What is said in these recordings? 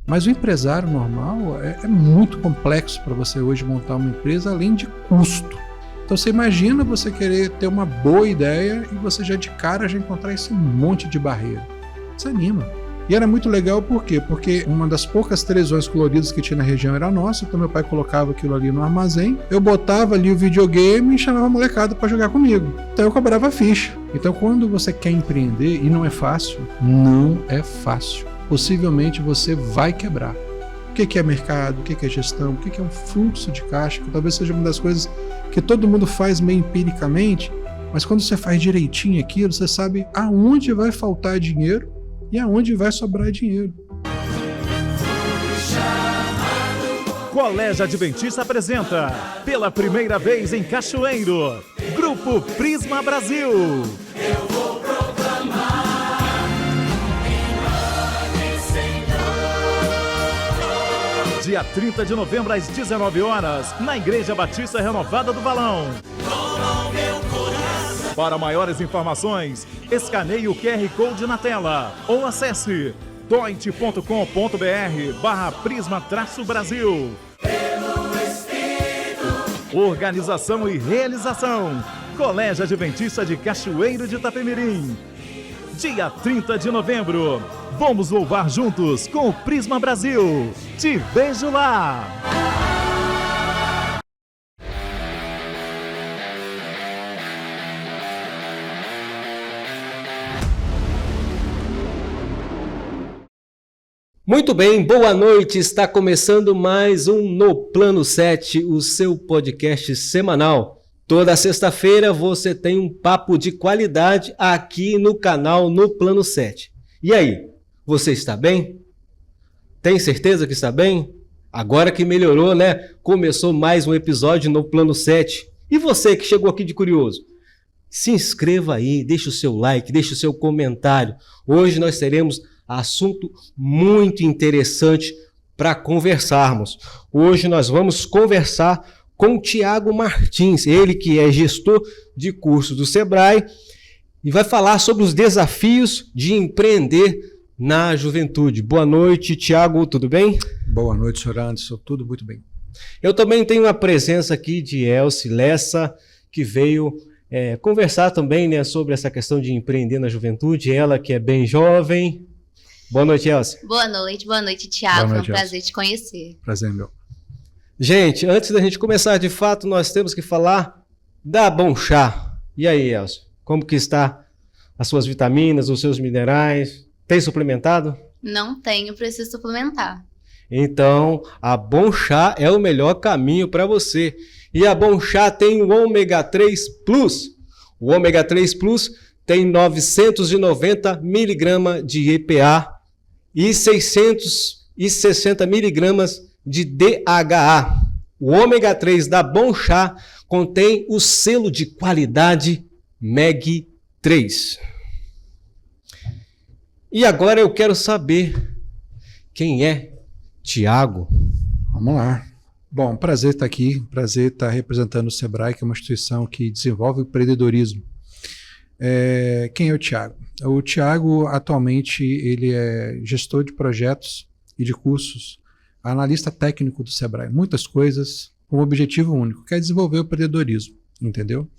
Mas o empresário normal é muito complexo para você hoje montar uma empresa, além de custo. Então você imagina você querer ter uma boa ideia e você já de cara já encontrar esse monte de barreira. Desanima. E era muito legal por quê? Porque uma das poucas televisões coloridas que tinha na região era nossa, então meu pai colocava aquilo ali no armazém, eu botava ali o videogame e chamava a molecada para jogar comigo. Então eu cobrava ficha. Então quando você quer empreender, e não é fácil, possivelmente você vai quebrar. O que é mercado, o que é gestão, o que é um fluxo de caixa, que talvez seja uma das coisas que todo mundo faz meio empiricamente, mas quando você faz direitinho aquilo, você sabe aonde vai faltar dinheiro e aonde vai sobrar dinheiro. Colégio Adventista apresenta, pela primeira vez em Cachoeiro, Grupo Prisma Brasil. Eu vou proclamar dia 30 de novembro às 19 horas, na Igreja Batista Renovada do Valão. Para maiores informações, escaneie o QR Code na tela ou acesse doit.com.br/prisma-brasil. Organização e realização, Colégio Adventista de Cachoeiro de Itapemirim. Dia 30 de novembro, vamos louvar juntos com o Prisma Brasil. Te vejo lá! Muito bem, boa noite, está começando mais um No Plano 7, o seu podcast semanal. Toda sexta-feira você tem um papo de qualidade aqui no canal No Plano 7. E aí, você está bem? Tem certeza que está bem? Agora que melhorou, né? Começou mais um episódio No Plano 7. E você que chegou aqui de curioso? Se inscreva aí, deixa o seu like, deixa o seu comentário. Hoje nós teremos assunto muito interessante para conversarmos. Hoje nós vamos conversar com o Tiago Martins, ele que é gestor de cursos do Sebrae e vai falar sobre os desafios de empreender na juventude. Boa noite, Tiago, tudo bem? Boa noite, senhor Anderson, tudo muito bem. Eu também tenho a presença aqui de Elci Lessa, que veio conversar também, né, sobre essa questão de empreender na juventude, ela que é bem jovem. Boa noite, Elci. Boa noite, Tiago. Foi um prazer te conhecer. Prazer, meu. Gente, antes da gente começar de fato, nós temos que falar da Bom Chá. E aí, Elci, como que está as suas vitaminas, os seus minerais? Tem suplementado? Não tenho, preciso suplementar. Então, a Bom Chá é o melhor caminho para você. E a Bom Chá tem o Ômega 3 Plus. O Ômega 3 Plus tem 990 miligramas de EPA e 660 miligramas de DHA. O ômega 3 da Bom Chá contém o selo de qualidade MEG 3. E agora eu quero saber quem é Tiago. Vamos lá. Bom, prazer estar aqui, prazer estar representando o Sebrae, que é uma instituição que desenvolve o empreendedorismo. Quem é o Tiago? O Tiago, atualmente, ele é gestor de projetos e de cursos, analista técnico do Sebrae. Muitas coisas com um objetivo único, que é desenvolver o empreendedorismo, entendeu?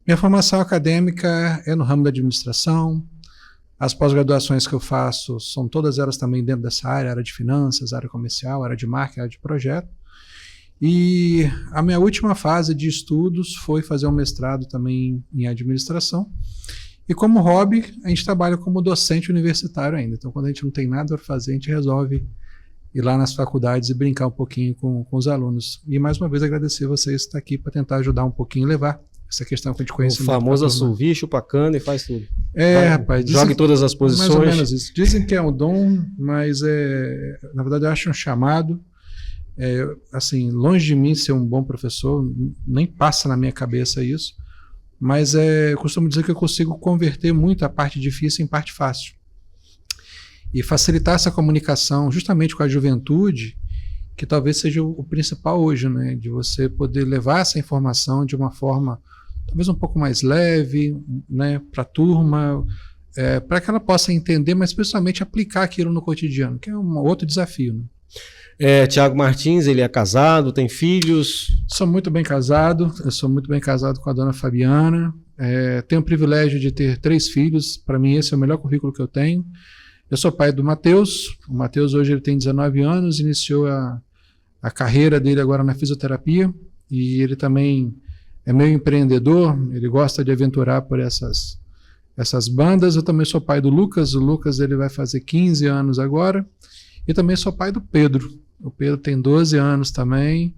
Minha formação acadêmica é no ramo da administração, as pós-graduações que eu faço são todas elas também dentro dessa área de finanças, área comercial, área de marketing, área de projeto. E a minha última fase de estudos foi fazer um mestrado também em administração. E como hobby, a gente trabalha como docente universitário ainda. Então, quando a gente não tem nada para fazer, a gente resolve ir lá nas faculdades e brincar um pouquinho com os alunos. E mais uma vez agradecer vocês por estar aqui para tentar ajudar um pouquinho e levar essa questão de conhecimento. O famoso assovia, chupa cana e faz tudo. Rapaz. Joga em todas as posições. Mais ou menos isso. Dizem que é um dom, mas na verdade eu acho um chamado. Assim, longe de mim ser um bom professor, nem passa na minha cabeça isso. Mas eu costumo dizer que eu consigo converter muito a parte difícil em parte fácil. E facilitar essa comunicação justamente com a juventude, que talvez seja o principal hoje, né? De você poder levar essa informação de uma forma talvez um pouco mais leve, né? Para a turma, para que ela possa entender, mas principalmente aplicar aquilo no cotidiano, que é um outro desafio. Né? Tiago Martins, ele é casado, tem filhos? Sou muito bem casado, eu sou muito bem casado com a dona Fabiana, tenho o privilégio de ter 3 filhos, para mim esse é o melhor currículo que eu tenho. Eu sou pai do Matheus, o Matheus hoje ele tem 19 anos, iniciou a carreira dele agora na fisioterapia, e ele também é meio empreendedor, ele gosta de aventurar por essas bandas. Eu também sou pai do Lucas, o Lucas ele vai fazer 15 anos agora, e também sou pai do Pedro. O Pedro tem 12 anos também,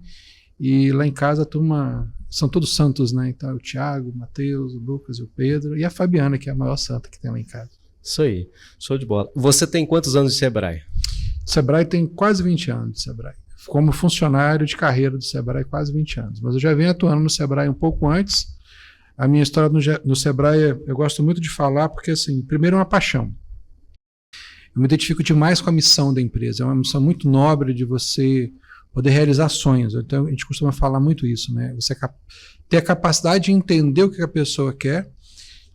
e lá em casa a turma são todos santos, né? Então o Tiago, o Matheus, o Lucas e o Pedro, e a Fabiana, que é a maior santa que tem lá em casa. Isso aí, show de bola. Você tem quantos anos de Sebrae? Sebrae tem quase 20 anos de Sebrae. Como funcionário de carreira do Sebrae, quase 20 anos. Mas eu já venho atuando no Sebrae um pouco antes. A minha história no Sebrae eu gosto muito de falar porque, assim, primeiro é uma paixão. Eu me identifico demais com a missão da empresa. É uma missão muito nobre de você poder realizar sonhos. Então a gente costuma falar muito isso, né? Você ter a capacidade de entender o que a pessoa quer,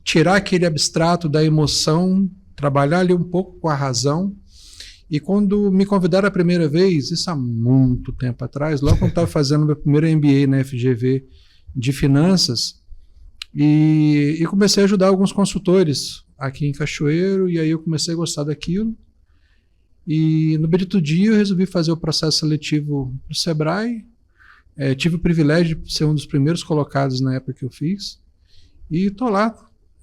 tirar aquele abstrato da emoção, trabalhar ali um pouco com a razão. E quando me convidaram a primeira vez, isso há muito tempo atrás, logo quando eu estava fazendo meu primeiro MBA na FGV de finanças, e comecei a ajudar alguns consultores aqui em Cachoeiro, e aí eu comecei a gostar daquilo. E no bendito dia eu resolvi fazer o processo seletivo do Sebrae, tive o privilégio de ser um dos primeiros colocados na época que eu fiz, e estou lá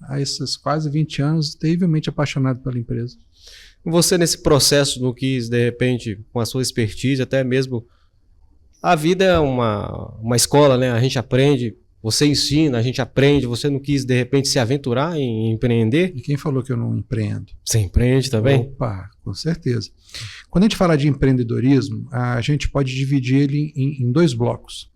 há esses quase 20 anos, terrivelmente apaixonado pela empresa. Você nesse processo não quis, de repente, com a sua expertise, até mesmo, a vida é uma escola, né? A gente aprende, você ensina, a gente aprende, você não quis, de repente, se aventurar em empreender? E quem falou que eu não empreendo? Você empreende também? Opa, com certeza. Quando a gente fala de empreendedorismo, a gente pode dividir ele em 2 blocos.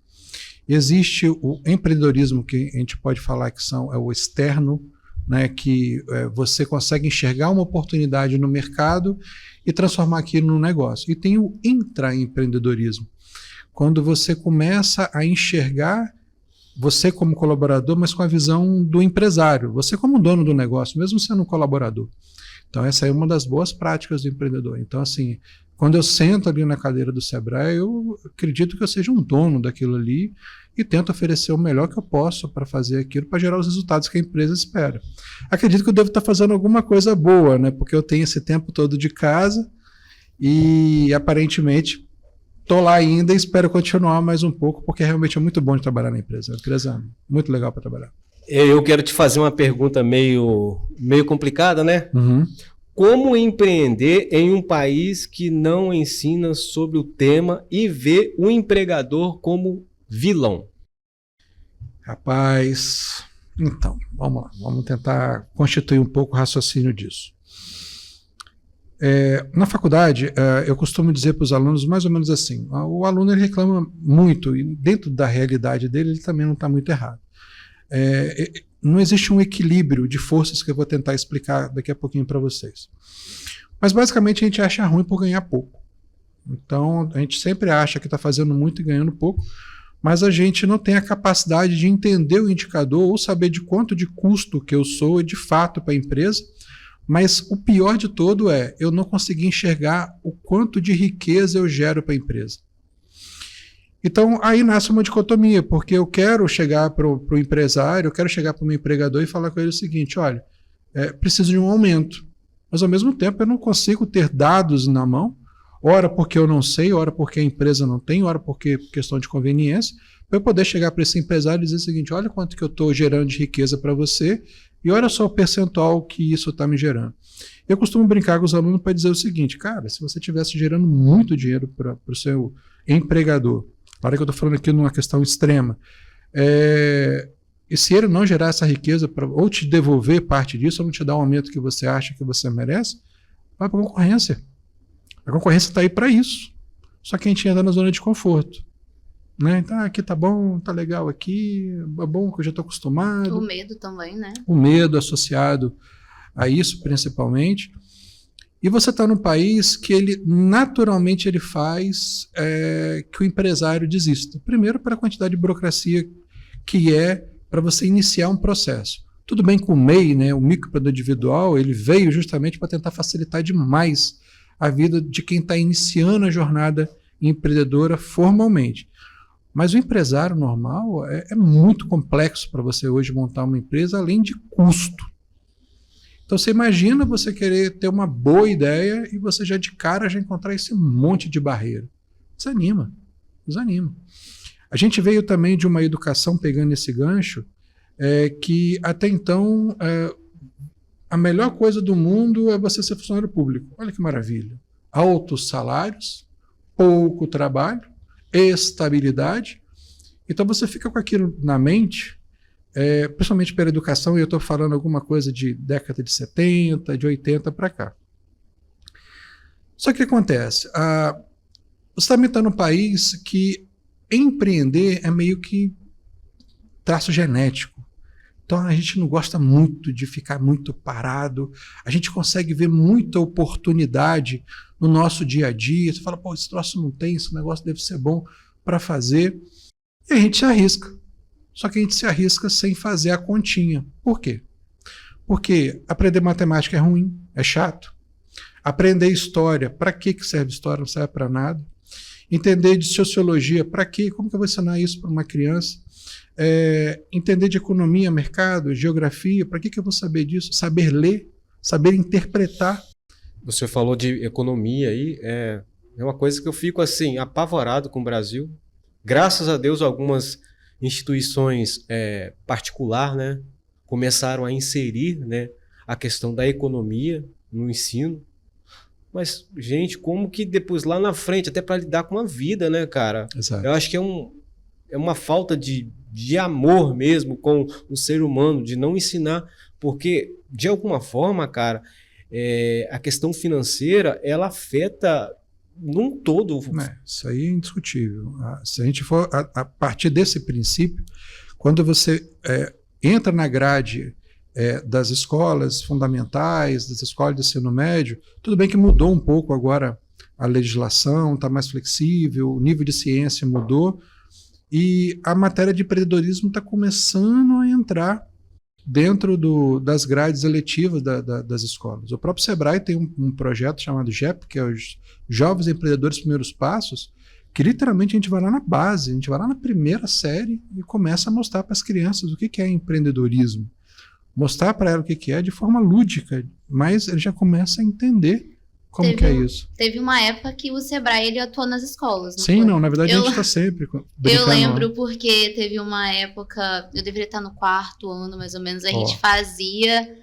Existe o empreendedorismo que a gente pode falar que é o externo, né, que você consegue enxergar uma oportunidade no mercado e transformar aquilo num negócio. E tem o intraempreendedorismo, quando você começa a enxergar você como colaborador, mas com a visão do empresário, você como dono do negócio, mesmo sendo um colaborador. Então essa é uma das boas práticas do empreendedor. Então assim, quando eu sento ali na cadeira do Sebrae, eu acredito que eu seja um dono daquilo ali e tento oferecer o melhor que eu posso para fazer aquilo, para gerar os resultados que a empresa espera. Acredito que eu devo estar fazendo alguma coisa boa, né? Porque eu tenho esse tempo todo de casa e aparentemente estou lá ainda e espero continuar mais um pouco, porque realmente é muito bom de trabalhar na empresa. É uma empresa muito legal para trabalhar. Eu quero te fazer uma pergunta meio complicada, né? Uhum. Como empreender em um país que não ensina sobre o tema e vê o empregador como vilão? Rapaz, então, vamos lá. Vamos tentar constituir um pouco o raciocínio disso. Na faculdade, eu costumo dizer para os alunos mais ou menos assim, o aluno ele reclama muito, e dentro da realidade dele, ele também não está muito errado. Não existe um equilíbrio de forças que eu vou tentar explicar daqui a pouquinho para vocês. Mas basicamente a gente acha ruim por ganhar pouco. Então a gente sempre acha que está fazendo muito e ganhando pouco, mas a gente não tem a capacidade de entender o indicador ou saber de quanto de custo que eu sou de fato para a empresa. Mas o pior de todo é eu não conseguir enxergar o quanto de riqueza eu gero para a empresa. Então, aí nasce uma dicotomia, porque eu quero chegar para o empresário, eu quero chegar para o meu empregador e falar com ele o seguinte, olha, preciso de um aumento, mas ao mesmo tempo eu não consigo ter dados na mão, ora porque eu não sei, ora porque a empresa não tem, ora porque questão de conveniência, para eu poder chegar para esse empresário e dizer o seguinte, olha quanto que eu estou gerando de riqueza para você e olha só o percentual que isso está me gerando. Eu costumo brincar com os alunos para dizer o seguinte, cara, se você estivesse gerando muito dinheiro para o seu empregador, claro que eu estou falando aqui numa questão extrema, e se ele não gerar essa riqueza ou te devolver parte disso, ou não te dar o aumento que você acha que você merece, vai para a concorrência. A concorrência está aí para isso. Só que a gente entra na zona de conforto. Né? Então, aqui tá bom, tá legal aqui, é bom que eu já estou acostumado. O medo também, né? O medo associado a isso, principalmente. E você está num país que ele naturalmente ele faz que o empresário desista. Primeiro, pela quantidade de burocracia que é para você iniciar um processo. Tudo bem que o MEI, né, o microempreendedor individual, ele veio justamente para tentar facilitar demais a vida de quem está iniciando a jornada empreendedora formalmente. Mas o empresário normal é muito complexo para você hoje montar uma empresa, além de custo. Então você imagina você querer ter uma boa ideia e você já de cara já encontrar esse monte de barreira. Desanima. A gente veio também de uma educação, pegando esse gancho, que até então a melhor coisa do mundo é você ser funcionário público. Olha que maravilha. Altos salários, pouco trabalho, estabilidade. Então você fica com aquilo na mente, principalmente pela educação, e eu estou falando alguma coisa de década de 70, de 80 para cá. Só que o que acontece? Você está metendo num país que empreender é meio que traço genético. Então a gente não gosta muito de ficar muito parado, a gente consegue ver muita oportunidade no nosso dia a dia. Você fala, pô, esse troço não tem, esse negócio deve ser bom para fazer. E a gente se arrisca. Só que a gente se arrisca sem fazer a continha. Por quê? Porque aprender matemática é ruim, é chato. Aprender história, para que serve história? Não serve para nada. Entender de sociologia, para quê? Como que eu vou ensinar isso para uma criança? Entender de economia, mercado, geografia, para que eu vou saber disso? Saber ler, saber interpretar. Você falou de economia aí, é uma coisa que eu fico assim, apavorado com o Brasil. Graças a Deus, algumas instituições particulares, né, começaram a inserir, né, a questão da economia no ensino. Mas, gente, como que depois lá na frente, até para lidar com a vida, né, cara? Exato. Eu acho que é uma falta de amor mesmo com o ser humano, de não ensinar, porque, de alguma forma, cara, a questão financeira, ela afeta num todo. Isso aí é indiscutível. Se a gente for a partir desse princípio, quando você entra na grade das escolas fundamentais, das escolas de ensino médio, tudo bem que mudou um pouco agora a legislação, está mais flexível, o nível de ciência mudou, e a matéria de empreendedorismo está começando a entrar dentro das grades eletivas das escolas. O próprio Sebrae tem um projeto chamado JEP, que é os Jovens Empreendedores Primeiros Passos, que literalmente a gente vai lá na base, a gente vai lá na primeira série e começa a mostrar para as crianças o que é empreendedorismo. Mostrar para ela o que é de forma lúdica, mas ele já começa a entender como que é isso. Teve uma época que o Sebrae ele atuou nas escolas, não Sim, foi? não, na verdade a gente está sempre Eu lembro porque teve uma época, eu deveria estar no 4º ano mais ou menos, a gente fazia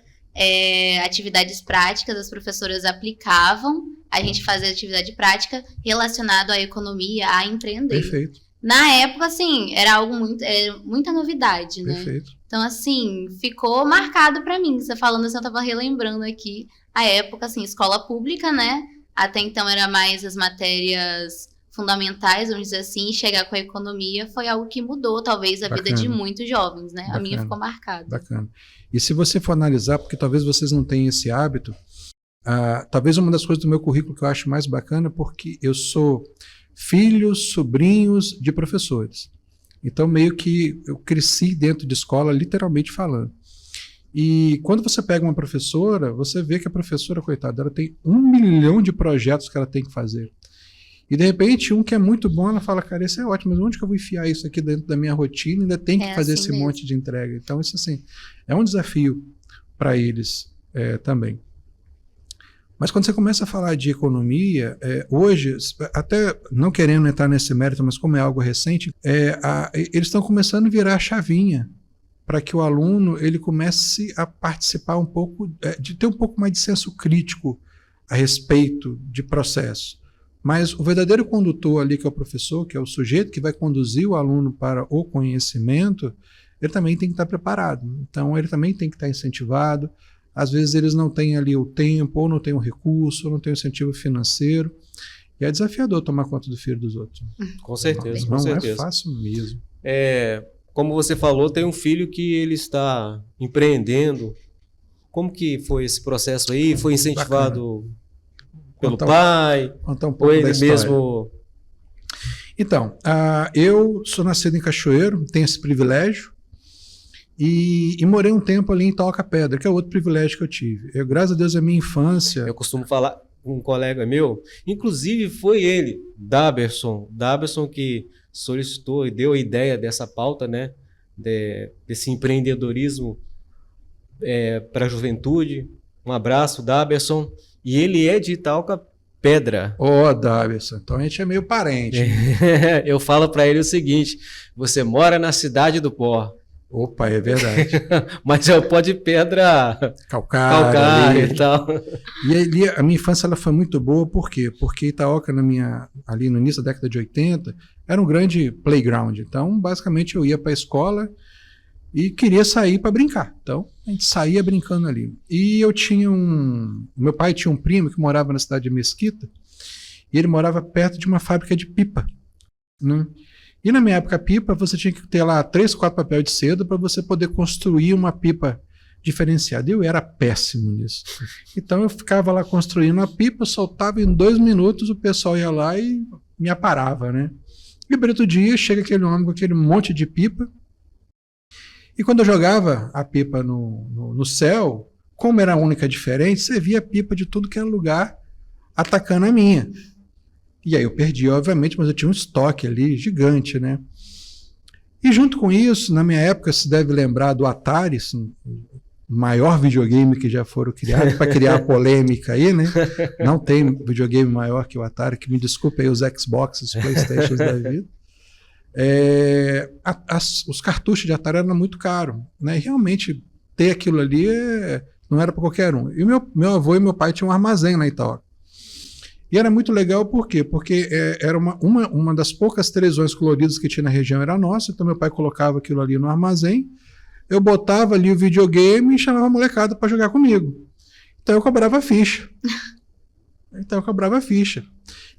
atividades práticas, as professoras aplicavam, a gente fazia atividade prática relacionada à economia, a empreender. Perfeito. Na época, assim, era algo muita novidade, né? Perfeito. Então, assim, ficou marcado pra mim. Você falando assim, eu tava relembrando aqui a época, assim, escola pública, né? Até então era mais as matérias fundamentais, vamos dizer assim, chegar com a economia foi algo que mudou, talvez, a vida de muitos jovens, né? A minha ficou marcada. Bacana. E se você for analisar, porque talvez vocês não tenham esse hábito, talvez uma das coisas do meu currículo que eu acho mais bacana, porque eu sou filhos, sobrinhos de professores. Então, meio que eu cresci dentro de escola, literalmente falando. E quando você pega uma professora, você vê que a professora, coitada, ela tem 1 milhão de projetos que ela tem que fazer. E, de repente, um que é muito bom, ela fala, cara, isso é ótimo, mas onde que eu vou enfiar isso aqui dentro da minha rotina? Ainda tem que fazer assim esse monte de entrega. Então, isso, assim, é um desafio para eles também. Mas quando você começa a falar de economia, hoje, até não querendo entrar nesse mérito, mas como é algo recente, eles estão começando a virar a chavinha para que o aluno ele comece a participar um pouco, de ter um pouco mais de senso crítico a respeito de processo. Mas o verdadeiro condutor ali, que é o professor, que é o sujeito que vai conduzir o aluno para o conhecimento, ele também tem que estar preparado. Então, ele também tem que estar incentivado. Às vezes eles não têm ali o tempo, ou não têm o recurso, ou não têm o incentivo financeiro. E é desafiador tomar conta do filho dos outros. Com certeza, não com certeza. É fácil mesmo. Como você falou, tem um filho que ele está empreendendo. Como que foi esse processo aí? Foi incentivado pelo pai? Contar um pouco ou ele da história. mesmo? Então, eu sou nascido em Cachoeiro, tenho esse privilégio. E morei um tempo ali em Itaoca-Pedra, que é outro privilégio que eu tive. Graças a Deus, a minha infância... Eu costumo falar com um colega meu, inclusive foi ele, Daberson que solicitou e deu a ideia dessa pauta, né, desse empreendedorismo para a juventude. Um abraço, Daberson. E ele é de Itaoca-Pedra. Daberson, então a gente é meio parente. Eu falo para ele o seguinte: você mora na cidade do pó. Opa, é verdade. Mas é o pó de pedra calcário e tal. E ali, a minha infância ela foi muito boa, por quê? Porque Itaoca, ali no início da década de 80, era um grande playground. Então, basicamente, eu ia para a escola e queria sair para brincar. Então, a gente saía brincando ali. E eu tinha meu pai tinha um primo que morava na cidade de Mesquita, e ele morava perto de uma fábrica de pipa, né? E na minha época, a pipa, você tinha que ter lá 3, 4 papéis de seda para você poder construir uma pipa diferenciada. Eu era péssimo nisso. Então eu ficava lá construindo a pipa, soltava em 2 minutos, o pessoal ia lá e me aparava, né? E no outro dia chega aquele homem com aquele monte de pipa. E quando eu jogava a pipa no céu, como era a única diferente, você via a pipa de tudo que era lugar atacando a minha. E aí eu perdi, obviamente, mas eu tinha um estoque ali gigante, né? E junto com isso, na minha época, se deve lembrar do Atari, assim, o maior videogame que já foram criados, para criar a polêmica aí, né? Não tem videogame maior que o Atari, que me desculpe aí os Xboxes, os Playstations da vida. Os cartuchos de Atari eram muito caros, né? E realmente ter aquilo ali não era para qualquer um. E meu avô e meu pai tinham um armazém na Itaoca. E era muito legal, por quê? Porque era uma das poucas televisões coloridas que tinha na região, era nossa, então meu pai colocava aquilo ali no armazém, eu botava ali o videogame e chamava a molecada para jogar comigo. Então eu cobrava ficha.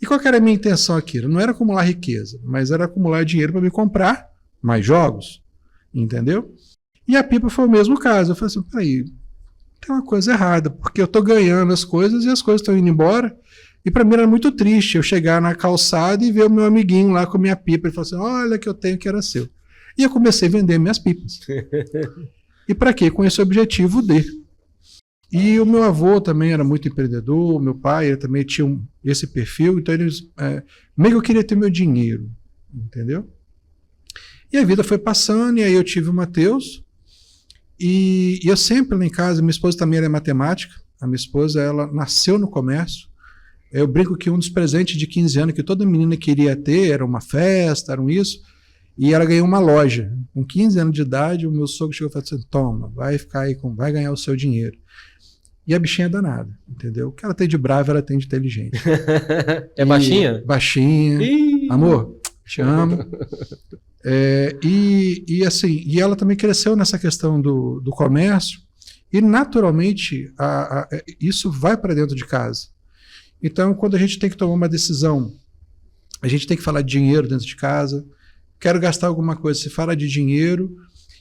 E qual que era a minha intenção aqui? Não era acumular riqueza, mas era acumular dinheiro para me comprar mais jogos, entendeu? E a pipa foi o mesmo caso. Eu falei assim, peraí, tem uma coisa errada, porque eu estou ganhando as coisas e as coisas estão indo embora. E para mim era muito triste eu chegar na calçada e ver o meu amiguinho lá com a minha pipa. Ele falou assim, olha que eu tenho que era seu. E eu comecei a vender minhas pipas. E para quê? Com esse objetivo de. E o meu avô também era muito empreendedor, meu pai ele também tinha esse perfil, então eles meio que eu queria ter meu dinheiro, entendeu? E a vida foi passando, e aí eu tive o Matheus, e eu sempre lá em casa, minha esposa também era matemática, a minha esposa ela nasceu no comércio. Eu brinco que um dos presentes de 15 anos que toda menina queria ter era uma festa, era isso, e ela ganhou uma loja. Com 15 anos de idade, o meu sogro chegou e falou assim, toma, vai ficar aí, vai ganhar o seu dinheiro. E a bichinha é danada, entendeu? O que ela tem de brava, ela tem de inteligente. Baixinha? Baixinha. Amor, te amo. Assim, e ela também cresceu nessa questão do comércio, e naturalmente isso vai para dentro de casa. Então, quando a gente tem que tomar uma decisão, a gente tem que falar de dinheiro dentro de casa, quero gastar alguma coisa, se fala de dinheiro,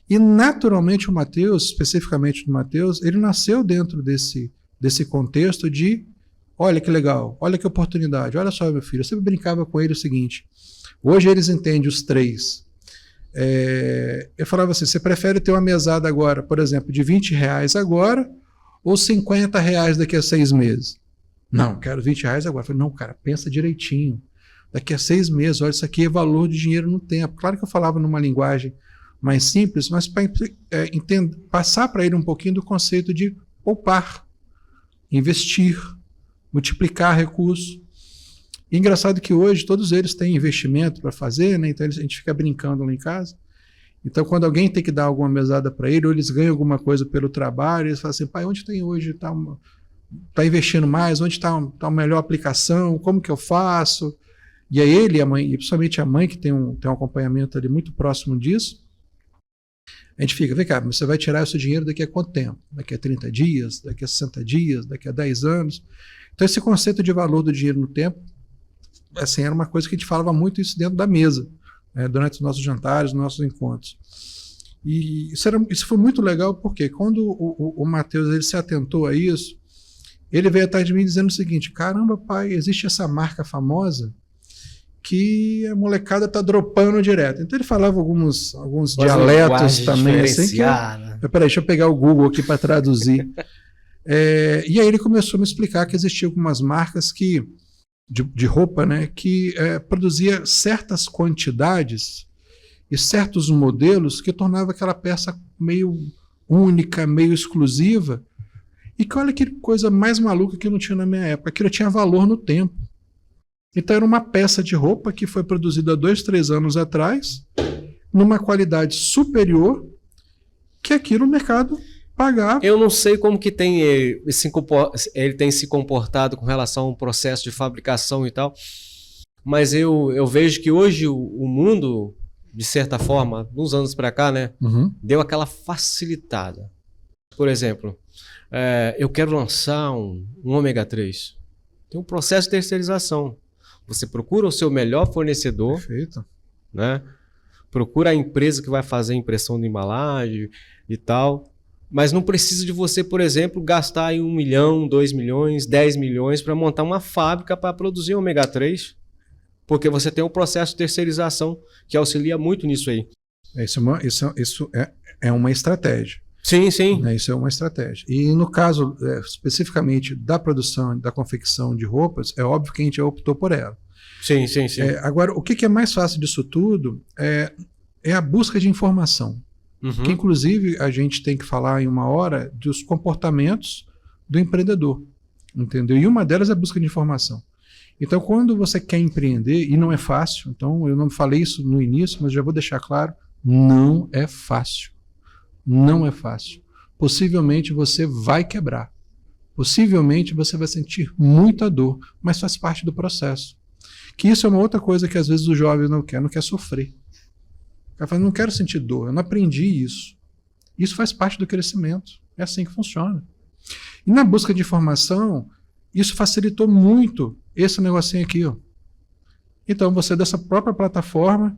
e naturalmente o Matheus, especificamente do Matheus, ele nasceu dentro desse contexto de, olha que legal, olha que oportunidade, olha só meu filho, eu sempre brincava com ele o seguinte, hoje eles entendem os 3. Eu falava assim, você prefere ter uma mesada agora, por exemplo, de R$20 agora, ou R$50 daqui a 6 meses? Não, quero R$20 agora. Eu falei, não, cara, pensa direitinho. Daqui a 6 meses, olha, isso aqui é valor de dinheiro no tempo. Claro que eu falava numa linguagem mais simples, mas para passar para ele um pouquinho do conceito de poupar, investir, multiplicar recursos. E engraçado que hoje todos eles têm investimento para fazer, né? Então a gente fica brincando lá em casa. Então quando alguém tem que dar alguma mesada para ele, ou eles ganham alguma coisa pelo trabalho, eles falam assim, pai, onde tem hoje? Está investindo mais? Onde está a melhor aplicação? Como que eu faço? E aí ele e a mãe, e principalmente a mãe, que tem um acompanhamento ali muito próximo disso, a gente fica, vem cá, você vai tirar o seu dinheiro daqui a quanto tempo? Daqui a 30 dias? Daqui a 60 dias? Daqui a 10 anos? Então esse conceito de valor do dinheiro no tempo, assim, era uma coisa que a gente falava muito isso dentro da mesa, durante os nossos jantares, nos nossos encontros. E isso foi muito legal, porque quando o Matheus ele se atentou a isso, ele veio atrás de mim dizendo o seguinte, caramba pai, existe essa marca famosa que a molecada tá dropando direto. Então ele falava alguns dialetos também. Assim, peraí, deixa eu pegar o Google aqui para traduzir. E aí ele começou a me explicar que existiam algumas marcas de roupa, né, que produzia certas quantidades e certos modelos que tornava aquela peça meio única, meio exclusiva. E que olha que coisa mais maluca que eu não tinha na minha época. Aquilo tinha valor no tempo. Então era uma peça de roupa que foi produzida há 2, 3 anos atrás, numa qualidade superior, que aqui no mercado pagava. Eu não sei como que ele tem se comportado com relação ao processo de fabricação e tal, mas eu vejo que hoje o mundo, de certa forma, uns anos para cá, né, deu aquela facilitada. Por exemplo, eu quero lançar um ômega 3. Tem um processo de terceirização. Você procura o seu melhor fornecedor. Perfeito. Né? Procura a empresa que vai fazer a impressão de embalagem e tal. Mas não precisa de você, por exemplo, gastar aí 1 milhão, 2 milhões, 10 milhões para montar uma fábrica para produzir ômega 3. Porque você tem um processo de terceirização que auxilia muito nisso aí. Isso é uma estratégia. Sim, sim. Isso é uma estratégia. E no caso, especificamente da produção, da confecção de roupas, é óbvio que a gente optou por ela. Sim, sim, sim. Agora, o que é mais fácil disso tudo é a busca de informação. Que, inclusive, a gente tem que falar em uma hora dos comportamentos do empreendedor. Entendeu? E uma delas é a busca de informação. Então, quando você quer empreender, e não é fácil, então eu não falei isso no início, mas já vou deixar claro, não é fácil. Não é fácil. Possivelmente você vai quebrar. Possivelmente você vai sentir muita dor, mas faz parte do processo. Que isso é uma outra coisa que às vezes o jovem não quer sofrer. O cara fala, não quero sentir dor, eu não aprendi isso. Isso faz parte do crescimento. É assim que funciona. E na busca de informação, isso facilitou muito esse negocinho aqui. Ó. Então você dessa própria plataforma,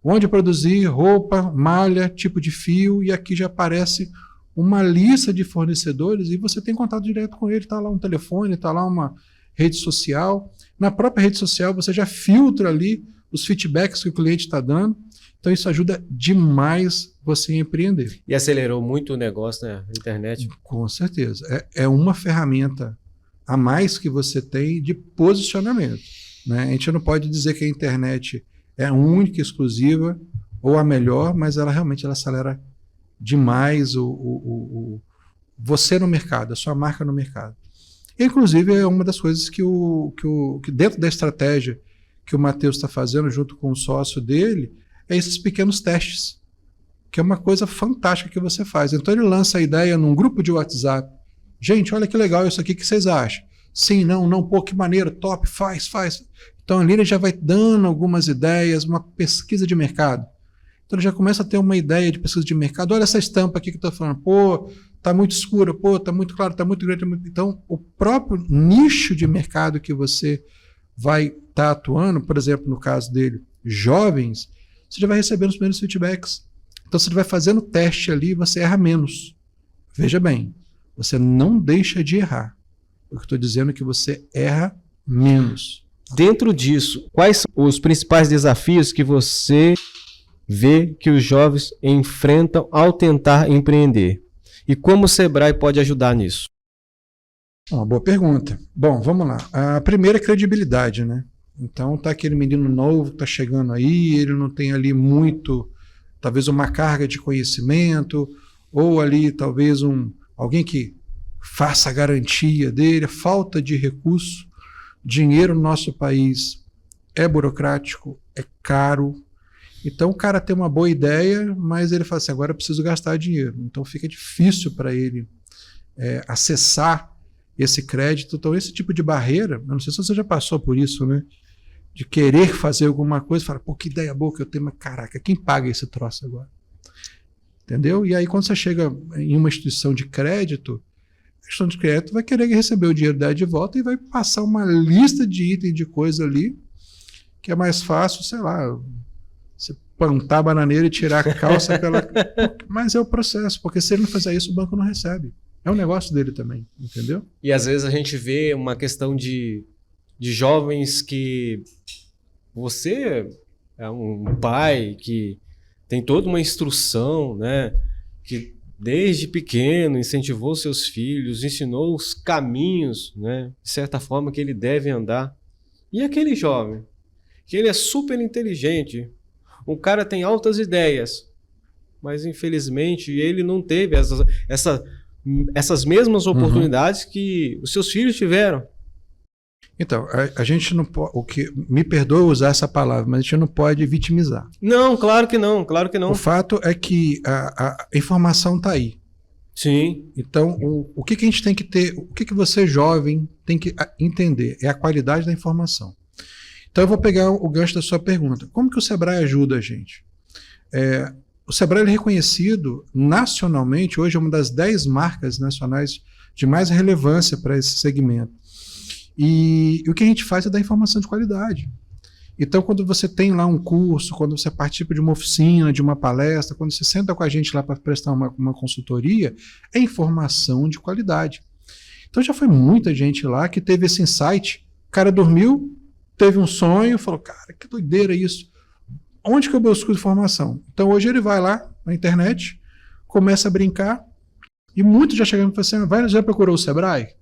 onde produzir roupa, malha, tipo de fio, e aqui já aparece uma lista de fornecedores e você tem contato direto com ele, está lá um telefone, está lá uma rede social. Na própria rede social você já filtra ali os feedbacks que o cliente está dando. Então isso ajuda demais você a empreender. E acelerou muito o negócio, né? A internet. Com certeza. É uma ferramenta a mais que você tem de posicionamento. Né? A gente não pode dizer que a internet é a única, exclusiva ou a melhor, mas ela realmente acelera demais você no mercado, a sua marca no mercado. Inclusive, é uma das coisas que dentro da estratégia que o Matheus está fazendo junto com o sócio dele, é esses pequenos testes, que é uma coisa fantástica que você faz. Então ele lança a ideia num grupo de WhatsApp. Gente, olha que legal isso aqui, o que vocês acham? Sim, não, pô, que maneiro, top, faz. Então ali ele já vai dando algumas ideias, uma pesquisa de mercado. Então ele já começa a ter uma ideia de pesquisa de mercado. Olha essa estampa aqui que eu estou falando. Pô, está muito escura, pô, está muito claro, está muito grande. Então o próprio nicho de mercado que você vai estar atuando, por exemplo, no caso dele, jovens, você já vai recebendo os primeiros feedbacks. Então você vai fazendo teste ali e você erra menos. Veja bem, você não deixa de errar. O que eu estou dizendo é que você erra menos. Dentro disso, quais são os principais desafios que você vê que os jovens enfrentam ao tentar empreender? E como o Sebrae pode ajudar nisso? Uma boa pergunta. Bom, vamos lá. A primeira é credibilidade, né? Então tá aquele menino novo que tá chegando aí, ele não tem ali muito, talvez uma carga de conhecimento, ou ali talvez alguém que faça a garantia dele, falta de recurso. Dinheiro no nosso país é burocrático, é caro. Então o cara tem uma boa ideia, mas ele fala assim, agora eu preciso gastar dinheiro. Então fica difícil para ele acessar esse crédito. Então esse tipo de barreira, eu não sei se você já passou por isso, né? De querer fazer alguma coisa, fala, pô, que ideia boa que eu tenho, mas caraca, quem paga esse troço agora? Entendeu? E aí quando você chega em uma instituição de crédito, a instituição de crédito vai querer receber o dinheiro dela de volta e vai passar uma lista de itens de coisa ali, que é mais fácil, sei lá, você plantar a bananeira e tirar a calça pela... Mas é o processo, porque se ele não fizer isso, o banco não recebe. É um negócio dele também, entendeu? E às vezes a gente vê uma questão de jovens que você é um pai que tem toda uma instrução, né? Que desde pequeno incentivou seus filhos, ensinou os caminhos, né? De certa forma que ele deve andar. E aquele jovem, que ele é super inteligente, o cara tem altas ideias, mas infelizmente ele não teve essas mesmas oportunidades que os seus filhos tiveram. Então, a gente não pode, me perdoe usar essa palavra, mas a gente não pode vitimizar. Não, claro que não, claro que não. O fato é que a informação está aí. Sim. Então, o que a gente tem que ter, o que você jovem tem que entender é a qualidade da informação. Então, eu vou pegar o gancho da sua pergunta. Como que o Sebrae ajuda a gente? O Sebrae é reconhecido nacionalmente, hoje é uma das 10 marcas nacionais de mais relevância para esse segmento. E o que a gente faz é dar informação de qualidade. Então, quando você tem lá um curso, quando você participa de uma oficina, de uma palestra, quando você senta com a gente lá para prestar uma consultoria, é informação de qualidade. Então, já foi muita gente lá que teve esse insight, o cara dormiu, teve um sonho, falou, cara, que doideira isso. Onde que eu busco informação? Então, hoje ele vai lá na internet, começa a brincar, e muitos já chegam e falam assim, já procurou o Sebrae?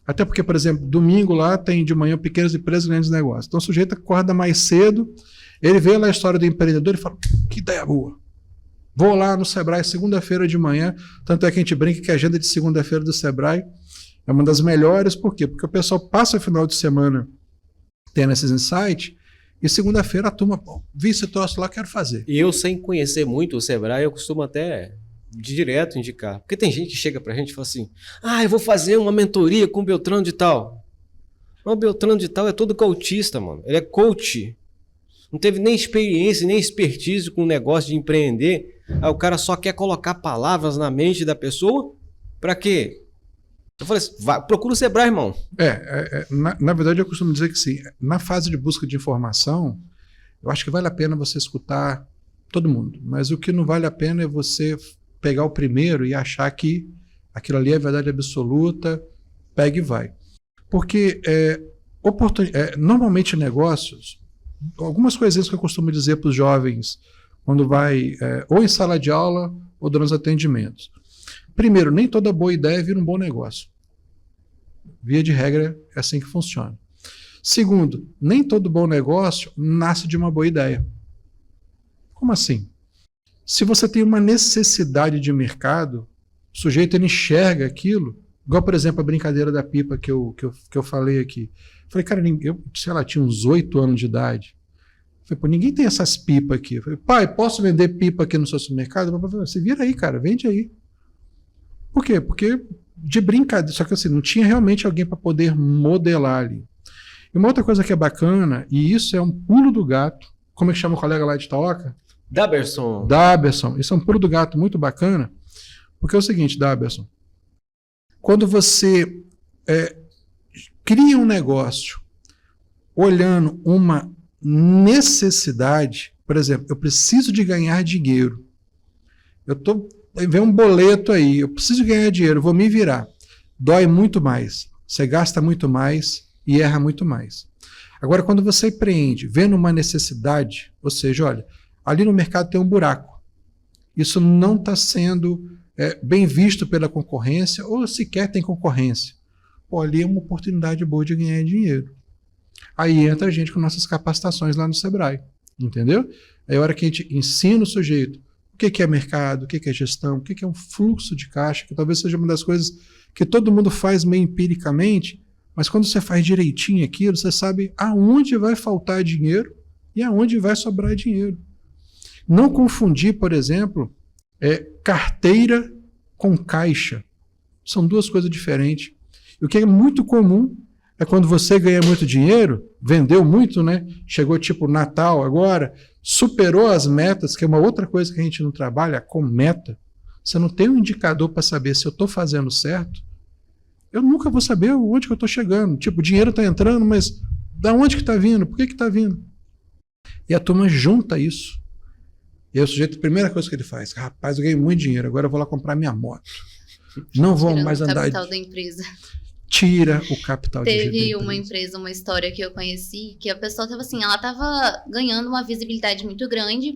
Até porque, por exemplo, domingo lá tem de manhã pequenas empresas, grandes negócios. Então o sujeito acorda mais cedo, ele vê lá a história do empreendedor e fala, que ideia boa. Vou lá no Sebrae segunda-feira de manhã, tanto é que a gente brinca que a agenda de segunda-feira do Sebrae é uma das melhores, por quê? Porque o pessoal passa o final de semana tendo esses insights, e segunda-feira a turma, pô, vi esse troço lá, quero fazer. E eu, sem conhecer muito o Sebrae, eu costumo até direto indicar. Porque tem gente que chega pra gente e fala assim, eu vou fazer uma mentoria com o Beltrano de tal. O Beltrano de tal é todo coachista, mano. Ele é coach. Não teve nem experiência, nem expertise com o negócio de empreender. Aí o cara só quer colocar palavras na mente da pessoa. Pra quê? Eu falei assim, procura o Sebrae, irmão. Na verdade, eu costumo dizer que sim. Na fase de busca de informação, eu acho que vale a pena você escutar todo mundo. Mas o que não vale a pena é você pegar o primeiro e achar que aquilo ali é verdade absoluta, pega e vai. Porque normalmente negócios, algumas coisinhas que eu costumo dizer para os jovens quando vai ou em sala de aula ou durante os atendimentos. Primeiro, nem toda boa ideia vira um bom negócio. Via de regra, é assim que funciona. Segundo, nem todo bom negócio nasce de uma boa ideia. Como assim? Se você tem uma necessidade de mercado, o sujeito ele enxerga aquilo, igual, por exemplo, a brincadeira da pipa que eu falei aqui. Falei, cara, eu, sei lá, tinha uns 8 anos de idade. Falei, pô, ninguém tem essas pipas aqui. Falei, pai, posso vender pipa aqui no seu supermercado? Você vira aí, cara, vende aí. Por quê? Porque de brincadeira, só que assim, não tinha realmente alguém para poder modelar ali. E uma outra coisa que é bacana, e isso é um pulo do gato, como é que chama o colega lá de Itaoca? Daberson. Isso é um pulo do gato muito bacana, porque é o seguinte, Daberson, quando você cria um negócio olhando uma necessidade, por exemplo, eu preciso de ganhar dinheiro, vem um boleto aí, eu preciso ganhar dinheiro, vou me virar, dói muito mais, você gasta muito mais e erra muito mais. Agora, quando você empreende vendo uma necessidade, ou seja, olha, ali no mercado tem um buraco. Isso não está sendo bem visto pela concorrência ou sequer tem concorrência. Pô, ali é uma oportunidade boa de ganhar dinheiro. Aí entra a gente com nossas capacitações lá no Sebrae, entendeu? Aí a hora que a gente ensina o sujeito o que é mercado, o que é gestão, o que é um fluxo de caixa, que talvez seja uma das coisas que todo mundo faz meio empiricamente, mas quando você faz direitinho aquilo, você sabe aonde vai faltar dinheiro e aonde vai sobrar dinheiro. Não confundir, por exemplo, carteira com caixa. São duas coisas diferentes. E o que é muito comum é quando você ganha muito dinheiro, vendeu muito, né? Chegou tipo Natal agora, superou as metas, que é uma outra coisa que a gente não trabalha, com meta. Você não tem um indicador para saber se eu estou fazendo certo. Eu nunca vou saber onde que eu estou chegando. Tipo, o dinheiro está entrando, mas da onde que está vindo? Por que está vindo? E a turma junta isso. E aí o sujeito, a primeira coisa que ele faz, rapaz, eu ganhei muito dinheiro, agora eu vou lá comprar minha moto. Não vou mais andar... capital da empresa. tira o capital de giro da Teve uma empresa. empresa, uma história que eu conheci, que a pessoa estava assim, ela estava ganhando uma visibilidade muito grande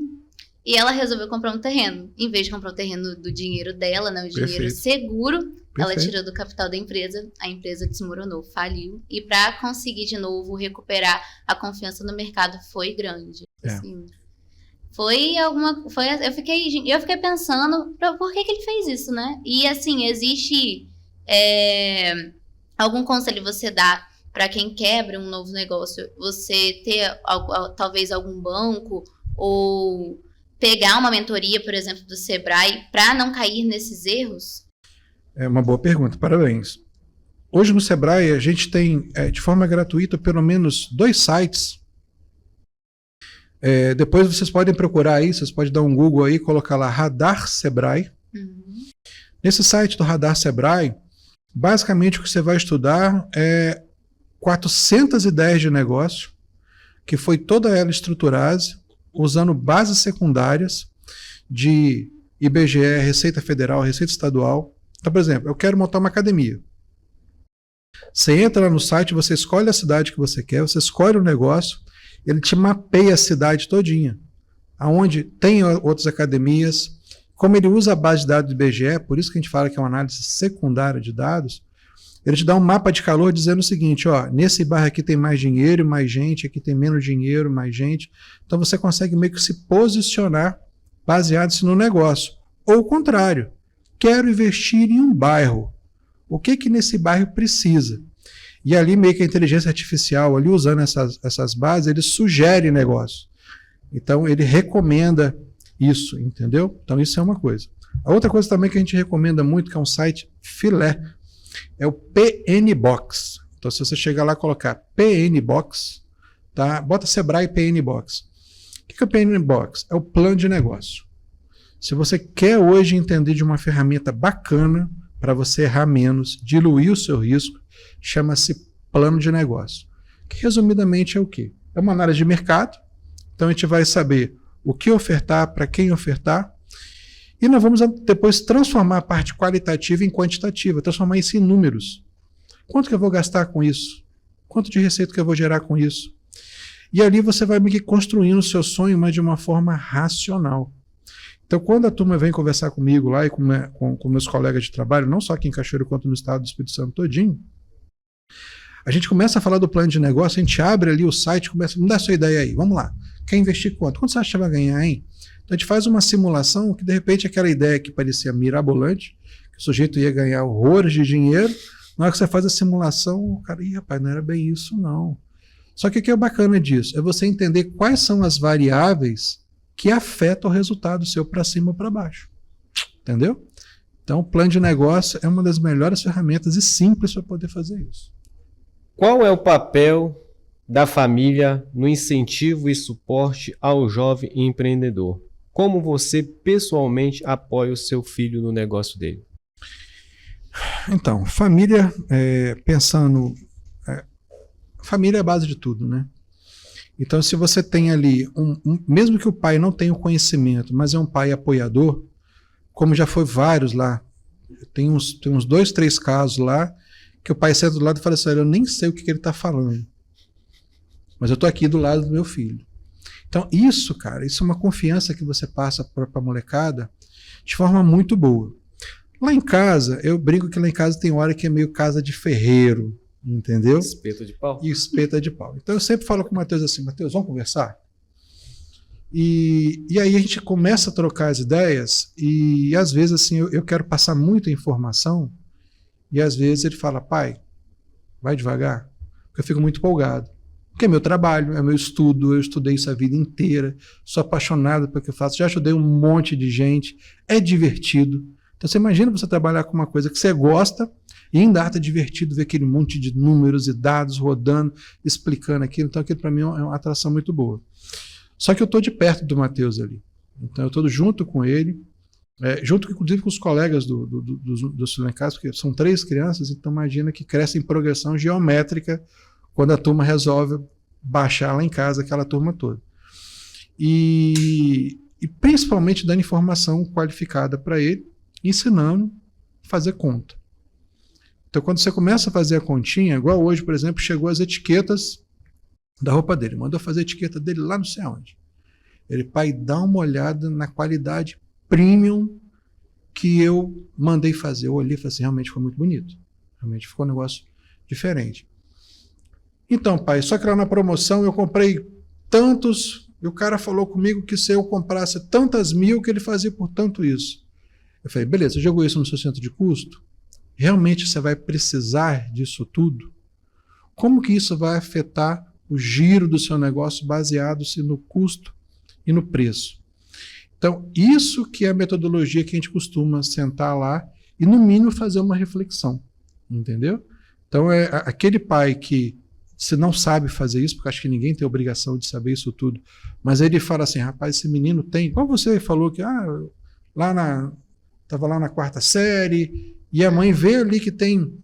e ela resolveu comprar um terreno. Em vez de comprar o terreno do dinheiro dela, né, o dinheiro Perfeito. seguro, ela Perfeito. tirou do capital da empresa, a empresa desmoronou, faliu. E para conseguir de novo recuperar a confiança no mercado foi grande. É. Assim, eu fiquei pensando, por que ele fez isso, né? E assim, existe algum conselho você dá para quem quebra um novo negócio? Você ter talvez algum banco ou pegar uma mentoria, por exemplo, do Sebrae para não cair nesses erros? É uma boa pergunta, parabéns. Hoje no Sebrae a gente tem de forma gratuita pelo menos 2 sites. Depois vocês podem procurar aí, vocês podem dar um Google aí, colocar lá Radar Sebrae. Uhum. Nesse site do Radar Sebrae, basicamente o que você vai estudar é 400 ideias de negócio, que foi toda ela estruturada, usando bases secundárias de IBGE, Receita Federal, Receita Estadual. Então, por exemplo, eu quero montar uma academia. Você entra lá no site, você escolhe a cidade que você quer, você escolhe o negócio, ele te mapeia a cidade todinha, aonde tem outras academias. Como ele usa a base de dados do IBGE, por isso que a gente fala que é uma análise secundária de dados, ele te dá um mapa de calor dizendo o seguinte, ó, nesse bairro aqui tem mais dinheiro, mais gente, aqui tem menos dinheiro, mais gente. Então você consegue meio que se posicionar baseado-se no negócio. Ou o contrário, quero investir em um bairro. O que nesse bairro precisa? E ali meio que a inteligência artificial, ali usando essas bases, ele sugere negócio. Então ele recomenda isso, entendeu? Então isso é uma coisa. A outra coisa também que a gente recomenda muito, que é um site filé, é o PN Box. Então se você chegar lá e colocar PN Box, tá? Bota Sebrae PN Box. O que é o PN Box? É o plano de negócio. Se você quer hoje entender de uma ferramenta bacana para você errar menos, diluir o seu risco, chama-se plano de negócio. Que resumidamente é o quê? É uma análise de mercado. Então a gente vai saber o que ofertar, para quem ofertar, e nós vamos depois transformar a parte qualitativa em quantitativa, transformar isso em números. Quanto que eu vou gastar com isso? Quanto de receita que eu vou gerar com isso? E ali você vai meio que construindo o seu sonho, mas de uma forma racional. Então, quando a turma vem conversar comigo lá e com meus colegas de trabalho, não só aqui em Cachoeiro, quanto no estado do Espírito Santo todinho, a gente começa a falar do plano de negócio, a gente abre ali o site, começa, me dá a sua ideia aí, vamos lá. Quer investir quanto? Quanto você acha que vai ganhar, hein? Então a gente faz uma simulação que de repente aquela ideia que parecia mirabolante, que o sujeito ia ganhar horrores de dinheiro, na hora que você faz a simulação, o cara, ih, rapaz, não era bem isso não. Só que o que é bacana disso? É você entender quais são as variáveis que afetam o resultado seu para cima ou para baixo. Entendeu? Então o plano de negócio é uma das melhores ferramentas e simples para poder fazer isso. Qual é o papel da família no incentivo e suporte ao jovem empreendedor? Como você pessoalmente apoia o seu filho no negócio dele? Então, família, pensando... família é a base de tudo, né? Então, se você tem ali, mesmo que o pai não tenha o conhecimento, mas é um pai apoiador, como já foi vários lá, tem uns 2, 3 casos lá, que o pai senta do lado e fala assim, eu nem sei o que ele está falando, mas eu estou aqui do lado do meu filho. Então isso, cara, isso é uma confiança que você passa para a molecada de forma muito boa. Lá em casa, eu brinco que lá em casa tem hora que é meio casa de ferreiro, entendeu? Espeto de pau. E espeta de pau. Então eu sempre falo com o Matheus assim, Matheus, vamos conversar? E aí a gente começa a trocar as ideias e às vezes assim, eu quero passar muita informação e às vezes ele fala, pai, vai devagar, porque eu fico muito empolgado. Porque é meu trabalho, é meu estudo, eu estudei isso a vida inteira, sou apaixonado pelo que eu faço, já ajudei um monte de gente, é divertido. Então você imagina você trabalhar com uma coisa que você gosta e ainda é divertido ver aquele monte de números e dados rodando, explicando aquilo. Então aquilo para mim é uma atração muito boa. Só que eu estou de perto do Matheus ali. Então eu estou junto com ele, junto inclusive com os colegas do Sul em Casa, porque são 3 crianças, então imagina que cresce em progressão geométrica quando a turma resolve baixar lá em casa aquela turma toda. E principalmente dando informação qualificada para ele, ensinando a fazer conta. Então, quando você começa a fazer a continha, igual hoje, por exemplo, chegou as etiquetas da roupa dele. Mandou fazer a etiqueta dele lá não sei aonde. Ele, pai, dá uma olhada na qualidade premium que eu mandei fazer. Eu olhei e falei assim, realmente foi muito bonito. Realmente ficou um negócio diferente. Então, pai, só que lá na promoção eu comprei tantos, e o cara falou comigo que se eu comprasse tantas mil, que ele fazia por tanto isso. Eu falei, beleza, você jogou isso no seu centro de custo? Realmente você vai precisar disso tudo? Como que isso vai afetar o giro do seu negócio baseado-se no custo e no preço? Então, isso que é a metodologia que a gente costuma sentar lá e, no mínimo, fazer uma reflexão, entendeu? Então, é aquele pai que se não sabe fazer isso, porque acho que ninguém tem obrigação de saber isso tudo, mas aí ele fala assim, rapaz, esse menino tem... Como você falou que estava lá na 4ª série, e a mãe vê ali que tem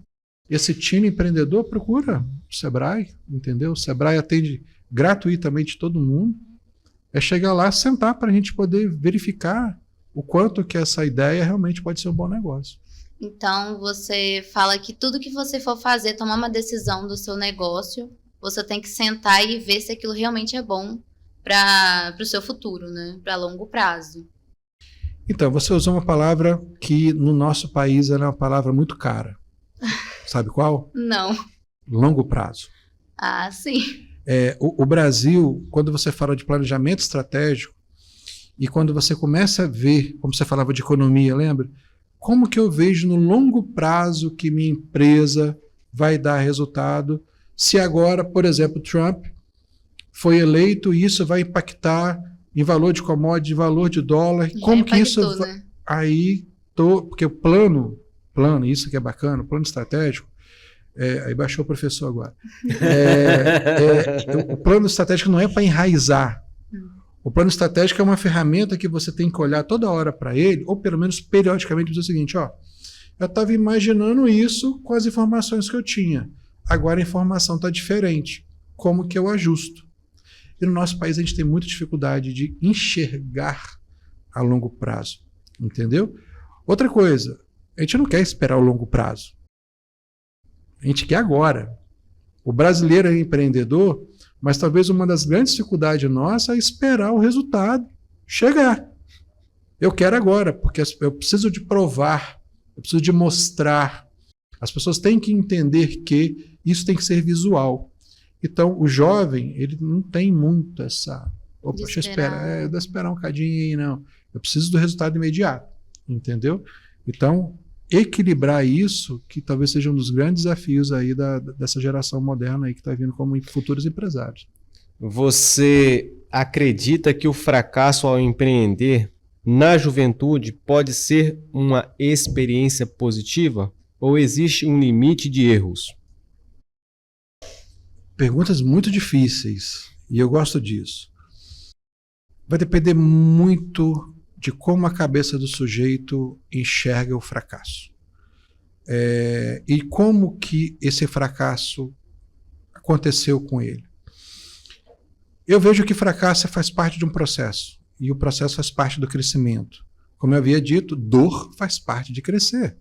esse time empreendedor, procura o Sebrae, entendeu? O Sebrae atende gratuitamente todo mundo. É chegar lá, sentar para a gente poder verificar o quanto que essa ideia realmente pode ser um bom negócio. Então, você fala que tudo que você for fazer, tomar uma decisão do seu negócio, você tem que sentar e ver se aquilo realmente é bom para o seu futuro, né? Para longo prazo. Então, você usou uma palavra que no nosso país era uma palavra muito cara. Sabe qual? Não. Longo prazo. Ah, sim. O Brasil, quando você fala de planejamento estratégico, e quando você começa a ver, como você falava de economia, lembra? Como que eu vejo no longo prazo que minha empresa vai dar resultado, se agora, por exemplo, Trump foi eleito e isso vai impactar em valor de commodity, valor de dólar, Já como que isso... impactou, né? Porque o plano, isso que é bacana, o plano estratégico, aí baixou o professor agora. O plano estratégico não é para enraizar. O plano estratégico é uma ferramenta que você tem que olhar toda hora para ele, ou pelo menos periodicamente dizer o seguinte, ó, eu estava imaginando isso com as informações que eu tinha. Agora a informação está diferente. Como que eu ajusto? E no nosso país a gente tem muita dificuldade de enxergar a longo prazo. Entendeu? Outra coisa, a gente não quer esperar o longo prazo. A gente quer agora. O brasileiro é empreendedor, mas talvez uma das grandes dificuldades nossa é esperar o resultado chegar. Eu quero agora, porque eu preciso de provar, eu preciso de mostrar. As pessoas têm que entender que isso tem que ser visual. Então, o jovem, ele não tem muito essa... Opa, deixa eu esperar um cadinho aí, não. Eu preciso do resultado imediato, entendeu? Então, equilibrar isso, que talvez seja um dos grandes desafios aí dessa geração moderna aí que está vindo como futuros empresários. Você acredita que o fracasso ao empreender na juventude pode ser uma experiência positiva? Ou existe um limite de erros? Perguntas muito difíceis, e eu gosto disso. Vai depender muito de como a cabeça do sujeito enxerga o fracasso. E como que esse fracasso aconteceu com ele. Eu vejo que fracasso faz parte de um processo, e o processo faz parte do crescimento. Como eu havia dito, dor faz parte de crescer.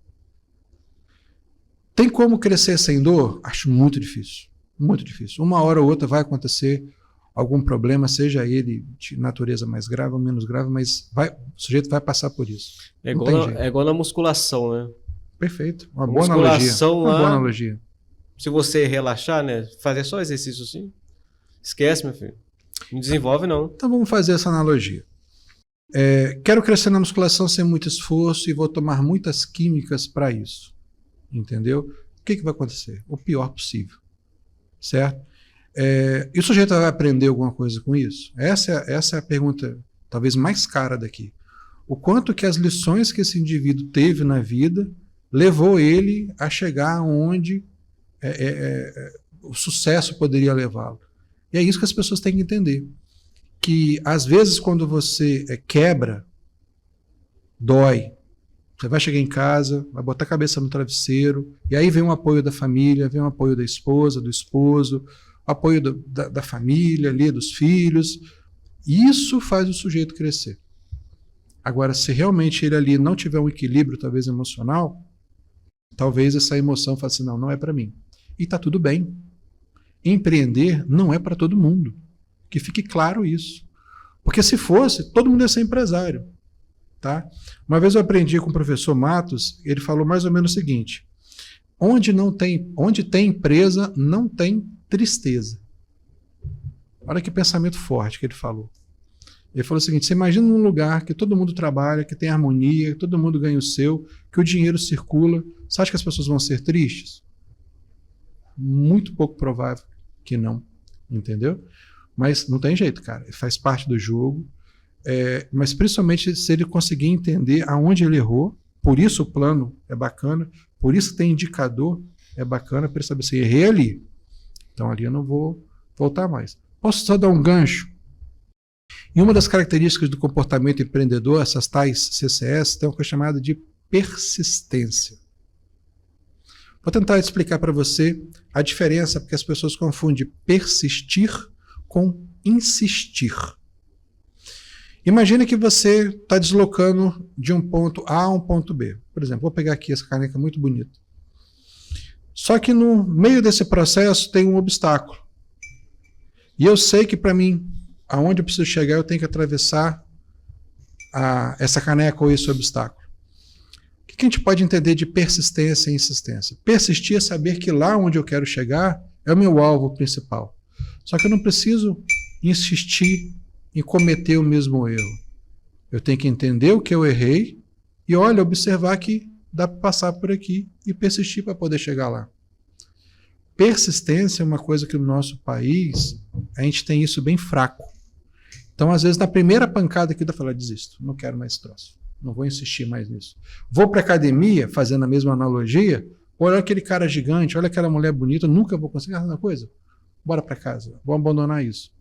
Tem como crescer sem dor? Acho muito difícil. Muito difícil. Uma hora ou outra vai acontecer algum problema, seja ele de natureza mais grave ou menos grave, mas o sujeito vai passar por isso. É igual na musculação, né? Perfeito. Uma boa analogia. Uma boa analogia. Se você relaxar, né? Fazer só exercício assim, esquece, meu filho. Não desenvolve, não. Então vamos fazer essa analogia. Quero crescer na musculação sem muito esforço e vou tomar muitas químicas para isso. Entendeu? O que vai acontecer? O pior possível. Certo? E o sujeito vai aprender alguma coisa com isso? Essa é a pergunta talvez mais cara daqui. O quanto que as lições que esse indivíduo teve na vida levou ele a chegar onde o sucesso poderia levá-lo. E é isso que as pessoas têm que entender. Que às vezes quando você quebra, dói. Você vai chegar em casa, vai botar a cabeça no travesseiro, e aí vem o apoio da família, vem o apoio da esposa, do esposo, o apoio da família ali, dos filhos. Isso faz o sujeito crescer. Agora, se realmente ele ali não tiver um equilíbrio, talvez emocional, talvez essa emoção fale assim, não é para mim. E está tudo bem. Empreender não é para todo mundo. Que fique claro isso. Porque se fosse, todo mundo ia ser empresário. Tá? Uma vez eu aprendi com o professor Matos, ele falou mais ou menos o seguinte, onde tem empresa, não tem tristeza. Olha que pensamento forte que ele falou. Ele falou o seguinte, você imagina um lugar que todo mundo trabalha, que tem harmonia, que todo mundo ganha o seu, que o dinheiro circula, você acha que as pessoas vão ser tristes? Muito pouco provável que não, entendeu? Mas não tem jeito, cara, faz parte do jogo. Mas principalmente se ele conseguir entender aonde ele errou, por isso o plano é bacana, por isso tem indicador, é bacana para ele saber se errei ali. Então ali eu não vou voltar mais. Posso só dar um gancho? E uma das características do comportamento empreendedor, essas tais CCS, tem uma coisa chamada de persistência. Vou tentar explicar para você a diferença, porque as pessoas confundem persistir com insistir. Imagina que você está deslocando de um ponto A a um ponto B. Por exemplo, vou pegar aqui essa caneca muito bonita. Só que no meio desse processo tem um obstáculo. E eu sei que para mim, aonde eu preciso chegar, eu tenho que atravessar essa caneca ou esse obstáculo. O que a gente pode entender de persistência e insistência? Persistir é saber que lá onde eu quero chegar é o meu alvo principal. Só que eu não preciso insistir em cometer o mesmo erro. Eu tenho que entender o que eu errei e, olha, observar que dá para passar por aqui e persistir para poder chegar lá. Persistência é uma coisa que no nosso país a gente tem isso bem fraco. Então, às vezes, na primeira pancada aqui, eu falo, desisto, não quero mais esse troço, não vou insistir mais nisso. Vou para a academia, fazendo a mesma analogia, olha aquele cara gigante, olha aquela mulher bonita, nunca vou conseguir fazer uma coisa. Bora para casa, vou abandonar isso.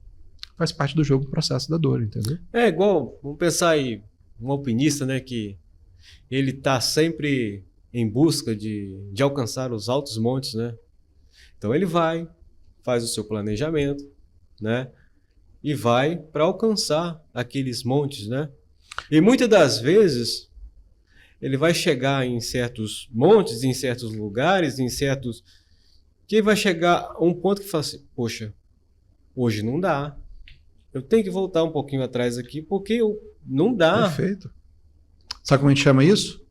Faz parte do jogo, o processo da dor, entendeu? É igual, vamos pensar aí, um alpinista, né, que ele está sempre em busca de alcançar os altos montes, né? Então ele vai, faz o seu planejamento, né? E vai para alcançar aqueles montes, né? E muitas das vezes ele vai chegar em certos montes, em certos lugares, que vai chegar a um ponto que fala assim, poxa, hoje não dá. Eu tenho que voltar um pouquinho atrás aqui, porque não dá. Perfeito. Sabe como a gente chama isso?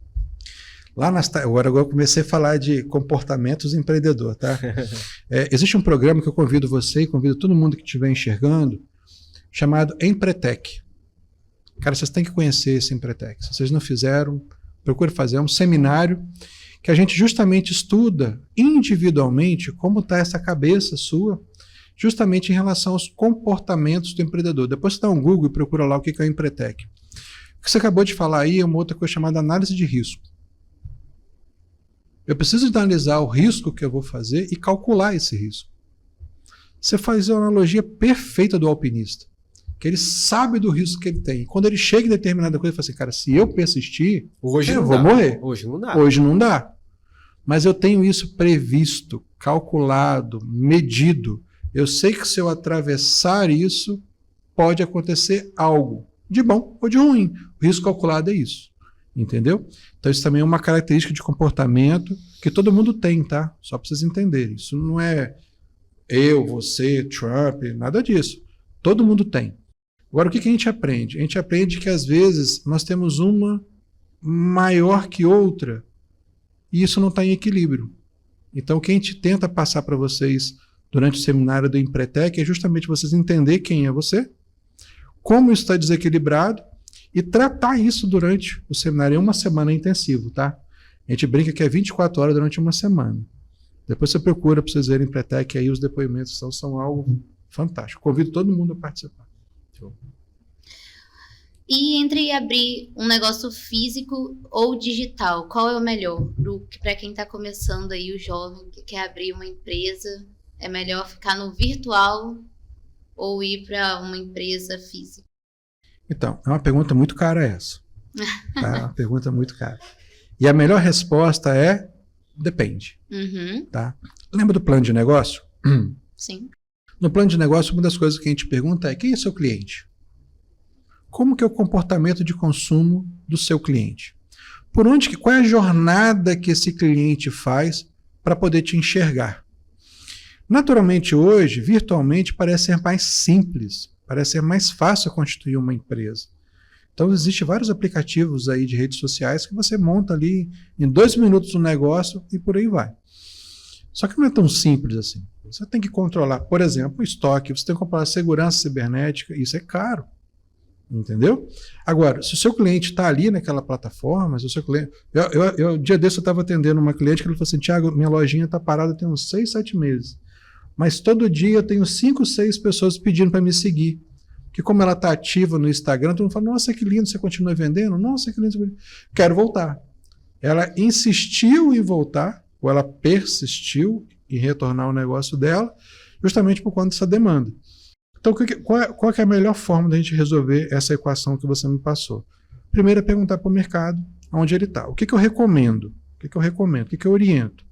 Agora eu comecei a falar de comportamentos empreendedor, tá? Existe um programa que eu convido você e convido todo mundo que estiver enxergando, chamado Empretec. Cara, vocês têm que conhecer esse Empretec. Se vocês não fizeram, procure fazer. É um seminário que a gente justamente estuda individualmente como está essa cabeça sua, justamente em relação aos comportamentos do empreendedor. Depois você dá um Google e procura lá o que é o Empretec. O que você acabou de falar aí é uma outra coisa chamada análise de risco. Eu preciso analisar o risco que eu vou fazer e calcular esse risco. Você faz a analogia perfeita do alpinista, que ele sabe do risco que ele tem. E quando ele chega em determinada coisa, ele fala assim, cara, se eu persistir, eu vou morrer. Hoje não dá. Hoje não dá. Mas eu tenho isso previsto, calculado, medido. Eu sei que se eu atravessar isso, pode acontecer algo, de bom ou de ruim. O risco calculado é isso. Entendeu? Então isso também é uma característica de comportamento que todo mundo tem, tá? Só para vocês entenderem. Isso não é eu, você, Trump, nada disso. Todo mundo tem. Agora, o que a gente aprende? A gente aprende que às vezes nós temos uma maior que outra e isso não está em equilíbrio. Então o que a gente tenta passar para vocês durante o seminário do Empretec é justamente vocês entenderem quem é você, como isso está desequilibrado, e tratar isso durante o seminário. É uma semana intensivo, tá? A gente brinca que é 24 horas durante uma semana. Depois você procura para vocês verem Empretec, aí os depoimentos são algo fantástico. Convido todo mundo a participar. E entre abrir um negócio físico ou digital, qual é o melhor? Para quem está começando aí, o jovem que quer abrir uma empresa, é melhor ficar no virtual ou ir para uma empresa física? Então, é uma pergunta muito cara essa. Tá? É uma pergunta muito cara. E a melhor resposta é depende. Uhum. Tá? Lembra do plano de negócio? Sim. No plano de negócio, uma das coisas que a gente pergunta é quem é seu cliente? Como que é o comportamento de consumo do seu cliente? qual é a jornada que esse cliente faz para poder te enxergar? Naturalmente, hoje, virtualmente, parece ser mais simples, parece ser mais fácil constituir uma empresa. Então, existem vários aplicativos aí de redes sociais que você monta ali em 2 minutos um negócio e por aí vai. Só que não é tão simples assim. Você tem que controlar, por exemplo, o estoque, você tem que controlar a segurança cibernética, isso é caro. Entendeu? Agora, se o seu cliente está ali naquela plataforma, se o seu cliente. Um dia desse eu estava atendendo uma cliente que ele falou assim: Thiago, minha lojinha está parada tem uns 6, 7 meses. Mas todo dia eu tenho 5, 6 pessoas pedindo para me seguir. Que como ela está ativa no Instagram, todo mundo fala: nossa, que lindo, você continua vendendo? Nossa, que lindo. Quero voltar. Ela insistiu em voltar, ou ela persistiu em retornar o negócio dela, justamente por conta dessa demanda. Então, qual é a melhor forma da gente resolver essa equação que você me passou? Primeiro é perguntar para o mercado onde ele está. O que eu recomendo? O que eu oriento?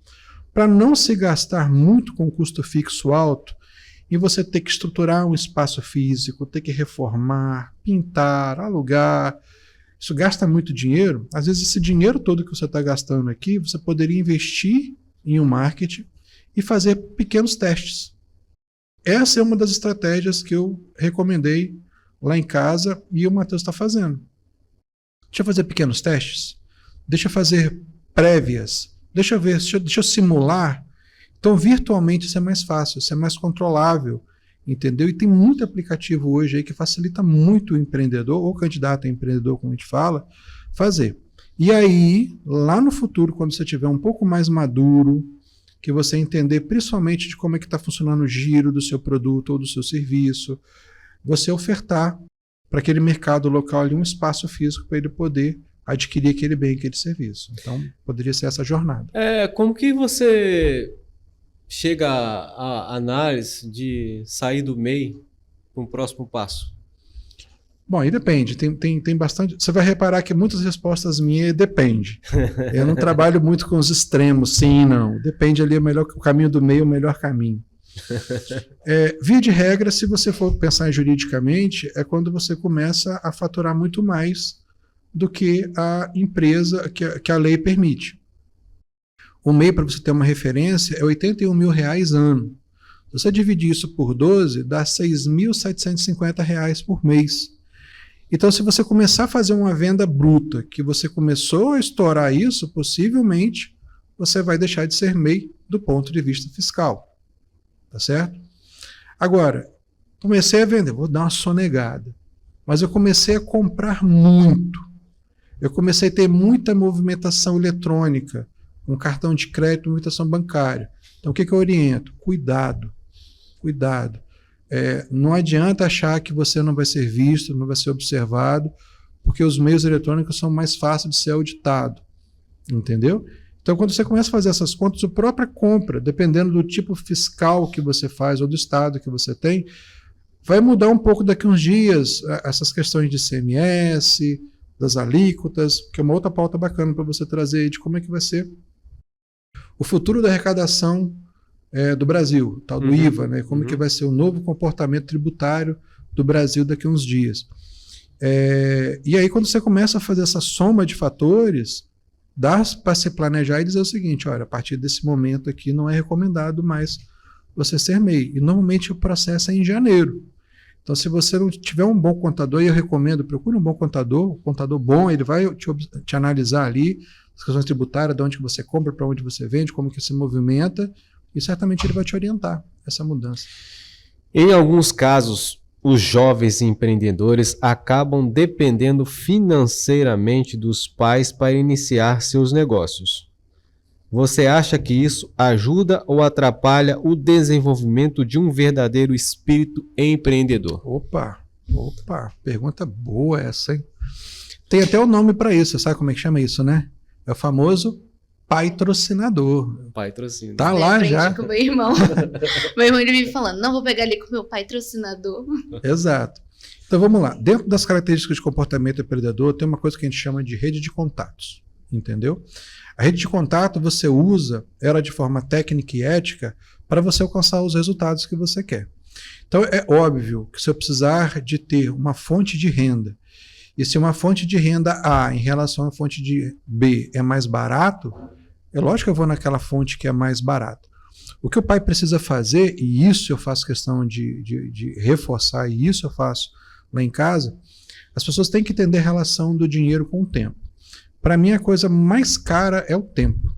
Para não se gastar muito com custo fixo alto e você ter que estruturar um espaço físico, ter que reformar, pintar, alugar, isso gasta muito dinheiro. Às vezes esse dinheiro todo que você está gastando aqui, você poderia investir em um marketing e fazer pequenos testes. Essa é uma das estratégias que eu recomendei lá em casa e o Matheus está fazendo. Deixa eu fazer pequenos testes, deixa eu fazer prévias, deixa eu ver, deixa eu simular. Então, virtualmente isso é mais fácil, isso é mais controlável, entendeu? E tem muito aplicativo hoje aí que facilita muito o empreendedor, ou candidato a empreendedor, como a gente fala, fazer. E aí, lá no futuro, quando você estiver um pouco mais maduro, que você entender principalmente de como é que está funcionando o giro do seu produto ou do seu serviço, você ofertar para aquele mercado local ali um espaço físico para ele poder adquirir aquele bem, aquele serviço. Então, poderia ser essa jornada. Como que você chega à análise de sair do MEI para um próximo passo? Bom, aí depende, tem bastante. Você vai reparar que muitas respostas minhas depende. Eu não trabalho muito com os extremos, sim, não. Depende ali, o caminho do meio é o melhor caminho. Via de regra, se você for pensar juridicamente, é quando você começa a faturar muito mais do que a empresa, que a lei permite. O MEI, para você ter uma referência, é R$81 mil ano. Se você dividir isso por 12, dá R$6.750 por mês. Então, se você começar a fazer uma venda bruta, que você começou a estourar isso, possivelmente você vai deixar de ser MEI do ponto de vista fiscal. Tá certo? Agora, comecei a vender, vou dar uma sonegada. Mas eu comecei a comprar muito. Eu comecei a ter muita movimentação eletrônica, com cartão de crédito, movimentação bancária. Então, o que eu oriento? Cuidado. Cuidado. Não adianta achar que você não vai ser visto, não vai ser observado, porque os meios eletrônicos são mais fáceis de ser auditado. Entendeu? Então, quando você começa a fazer essas contas, a própria compra, dependendo do tipo fiscal que você faz ou do estado que você tem, vai mudar um pouco daqui a uns dias essas questões de ICMS, das alíquotas, que é uma outra pauta bacana para você trazer de como é que vai ser o futuro da arrecadação do Brasil, tal do IVA, né? Como que vai ser o novo comportamento tributário do Brasil daqui a uns dias. E aí, quando você começa a fazer essa soma de fatores, dá para se planejar e dizer o seguinte: olha, a partir desse momento aqui não é recomendado mais você ser MEI. E normalmente o processo é em janeiro. Então, se você não tiver um bom contador, e eu recomendo, procure um bom contador bom, ele vai te analisar ali as questões tributárias, de onde que você compra, para onde você vende, como que se movimenta, e certamente ele vai te orientar essa mudança. Em alguns casos, os jovens empreendedores acabam dependendo financeiramente dos pais para iniciar seus negócios. Você acha que isso ajuda ou atrapalha o desenvolvimento de um verdadeiro espírito empreendedor? Opa, pergunta boa essa, hein? Tem até o nome para isso, você sabe como é que chama isso, né? É o famoso patrocinador. Patrocínio. Tá lá já. Com meu irmão. Meu irmão ele vive falando, não vou pegar ali com o meu patrocinador. Exato. Então vamos lá. Dentro das características de comportamento empreendedor, tem uma coisa que a gente chama de rede de contatos. Entendeu? A rede de contato você usa ela de forma técnica e ética para você alcançar os resultados que você quer. Então é óbvio que se eu precisar de ter uma fonte de renda E se uma fonte de renda A em relação à fonte de B é mais barato, é lógico que eu vou naquela fonte que é mais barata. O que o pai precisa fazer, e isso eu faço questão de reforçar, e isso eu faço lá em casa, as pessoas têm que entender a relação do dinheiro com o tempo. Para mim, a coisa mais cara é o tempo.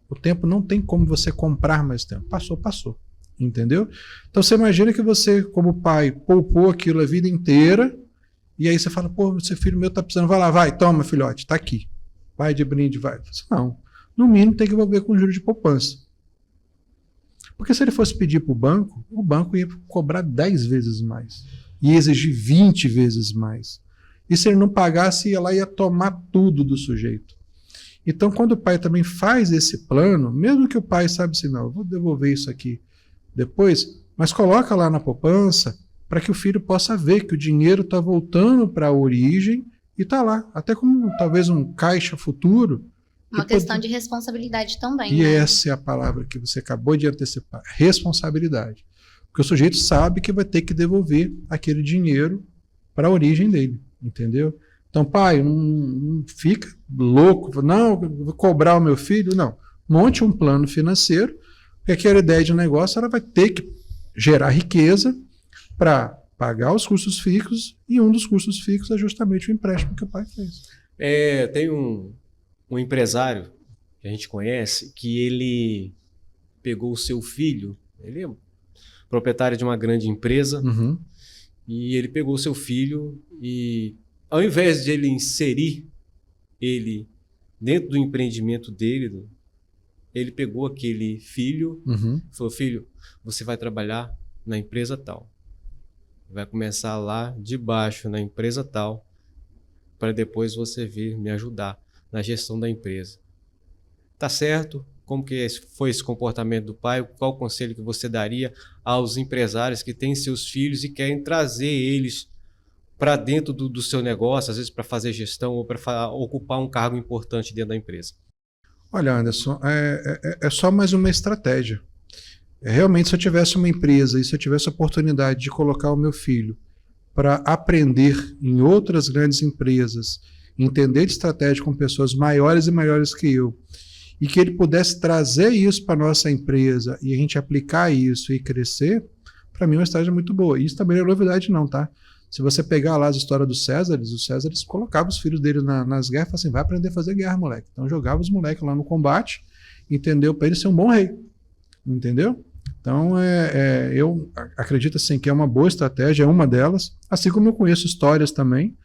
O tempo não tem como você comprar mais tempo. Passou, passou. Entendeu? Então você imagina que você, como pai, poupou aquilo a vida inteira, e aí você fala, pô, seu filho meu tá precisando, vai lá, vai, toma, filhote, tá aqui. Vai de brinde, vai. Não. No mínimo tem que envolver com juros de poupança. Porque se ele fosse pedir para o banco ia cobrar 10 vezes mais. Ia exigir 20 vezes mais. E se ele não pagasse, ia lá e ia tomar tudo do sujeito. Então, quando o pai também faz esse plano, mesmo que o pai sabe assim, não, eu vou devolver isso aqui depois, mas coloca lá na poupança para que o filho possa ver que o dinheiro está voltando para a origem e está lá, até como talvez um caixa futuro. Uma questão de responsabilidade também. E né? essa é a palavra que você acabou de antecipar, responsabilidade. Porque o sujeito sabe que vai ter que devolver aquele dinheiro para a origem dele, entendeu? Então, pai, não fica louco, não, vou cobrar o meu filho, não. Monte um plano financeiro, porque aquela ideia de negócio ela vai ter que gerar riqueza para pagar os custos fixos, e um dos custos fixos é justamente o empréstimo que o pai fez. Tem um empresário que a gente conhece que ele pegou o seu filho, ele é proprietário de uma grande empresa, e ele pegou o seu filho e ao invés de ele inserir ele dentro do empreendimento dele, ele pegou aquele filho e falou, filho, você vai trabalhar na empresa tal. Vai começar lá de baixo na empresa tal, para depois você vir me ajudar na gestão da empresa. Tá certo? Como que foi esse comportamento do pai? Qual o conselho que você daria aos empresários que têm seus filhos e querem trazer eles para dentro do seu negócio, às vezes para fazer gestão ou para ocupar um cargo importante dentro da empresa? Olha, Anderson, é só mais uma estratégia. Realmente, se eu tivesse uma empresa e se eu tivesse a oportunidade de colocar o meu filho para aprender em outras grandes empresas, entender de estratégia com pessoas maiores e maiores que eu, e que ele pudesse trazer isso para a nossa empresa e a gente aplicar isso e crescer, para mim é uma estratégia muito boa. Isso também não é novidade não, tá? Se você pegar lá as histórias dos Césares colocavam os filhos dele nas guerras e falavam assim, vai aprender a fazer guerra, moleque. Então jogava os moleques lá no combate, entendeu? Para ele ser um bom rei, entendeu? Então eu acredito assim que é uma boa estratégia, é uma delas, assim como eu conheço histórias também.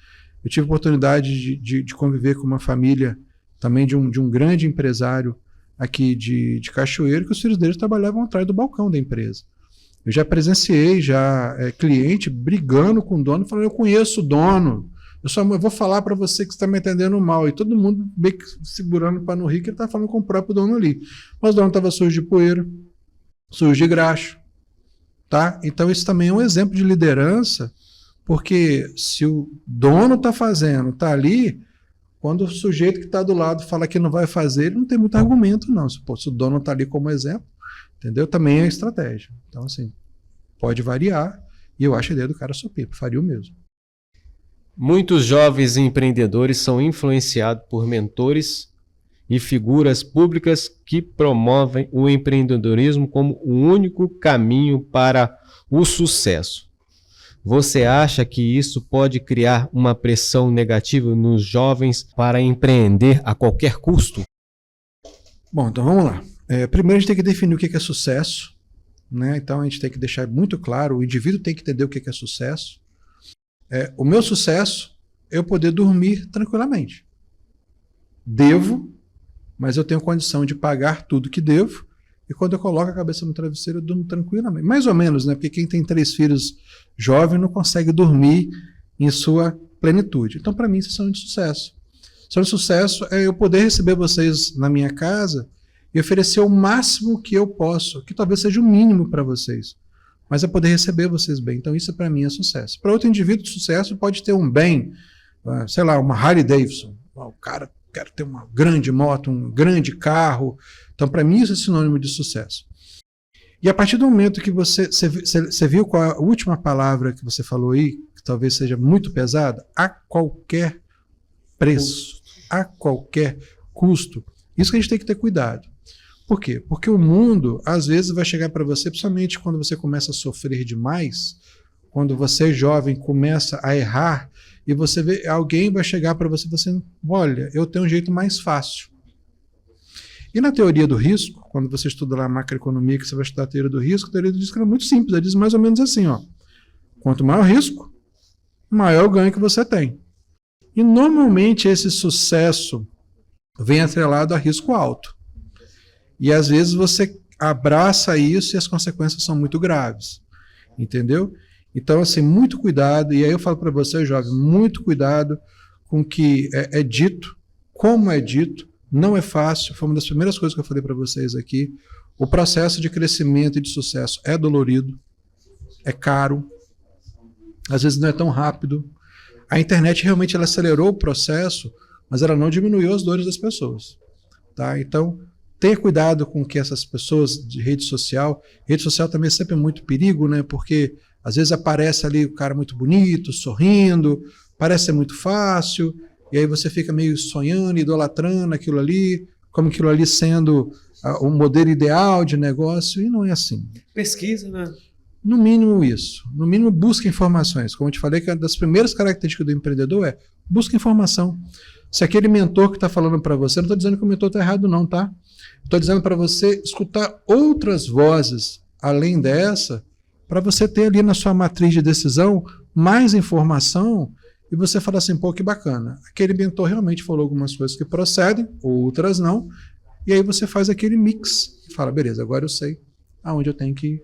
Eu tive a oportunidade de conviver com uma família também de um grande empresário aqui de Cachoeiro, que os filhos deles trabalhavam atrás do balcão da empresa. Eu já presenciei cliente brigando com o dono, falando, eu conheço o dono, eu vou falar para você que você está me entendendo mal. E todo mundo meio que segurando para não rir, que ele está falando com o próprio dono ali. Mas o dono estava sujo de poeira, sujo de graxo. Tá? Então isso também é um exemplo de liderança, porque se o dono está fazendo, está ali, quando o sujeito que está do lado fala que não vai fazer, ele não tem muito argumento não. Se o dono está ali como exemplo, entendeu? Também é estratégia. Então, assim, pode variar. E eu acho a ideia do cara super, faria o mesmo. Muitos jovens empreendedores são influenciados por mentores e figuras públicas que promovem o empreendedorismo como o único caminho para o sucesso. Você acha que isso pode criar uma pressão negativa nos jovens para empreender a qualquer custo? Bom, então vamos lá. Primeiro a gente tem que definir o que é sucesso, né? Então a gente tem que deixar muito claro, o indivíduo tem que entender o que é sucesso. O meu sucesso é eu poder dormir tranquilamente. Devo, mas eu tenho condição de pagar tudo que devo, e quando eu coloco a cabeça no travesseiro eu durmo tranquilamente. Mais ou menos, né? Porque quem tem 3 filhos jovem não consegue dormir em sua plenitude. Então para mim isso é um de sucesso. Sonho de sucesso é eu poder receber vocês na minha casa e oferecer o máximo que eu posso, que talvez seja o mínimo para vocês, mas é poder receber vocês bem. Então isso para mim é sucesso. Para outro indivíduo, sucesso pode ter um bem, sei lá, uma Harley Davidson. O cara quer ter uma grande moto, um grande carro. Então para mim isso é sinônimo de sucesso. E a partir do momento que você viu qual a última palavra que você falou aí, talvez seja muito pesada, a qualquer preço, a qualquer custo. Isso que a gente tem que ter cuidado. Por quê? Porque o mundo, às vezes, vai chegar para você, principalmente quando você começa a sofrer demais, quando você, jovem, começa a errar, e você vê, alguém vai chegar para você e você, olha, eu tenho um jeito mais fácil. E na teoria do risco, quando você estuda lá a macroeconomia, que você vai estudar a teoria do risco é muito simples, ela diz mais ou menos assim, ó, quanto maior o risco, maior o ganho que você tem. E normalmente esse sucesso vem atrelado a risco alto. E às vezes você abraça isso e as consequências são muito graves. Entendeu? Então, assim, muito cuidado. E aí eu falo para você, jovem, muito cuidado com o que é dito, como é dito. Não é fácil. Foi uma das primeiras coisas que eu falei para vocês aqui. O processo de crescimento e de sucesso é dolorido, é caro, às vezes não é tão rápido. A internet realmente ela acelerou o processo, mas ela não diminuiu as dores das pessoas. Tá? Então, tenha cuidado com que essas pessoas de rede social também é sempre muito perigo, né? Porque às vezes aparece ali o cara muito bonito, sorrindo, parece ser muito fácil, e aí você fica meio sonhando, idolatrando aquilo ali, como aquilo ali sendo o modelo ideal de negócio, e não é assim. Pesquisa, né? No mínimo isso. No mínimo busca informações. Como eu te falei, que uma das primeiras características do empreendedor é busca informação. Se aquele mentor que está falando para você, não estou dizendo que o mentor está errado não, tá? Estou dizendo para você escutar outras vozes além dessa, para você ter ali na sua matriz de decisão mais informação e você falar assim, pô, que bacana. Aquele mentor realmente falou algumas coisas que procedem, outras não, e aí você faz aquele mix e fala, beleza, agora eu sei aonde eu tenho que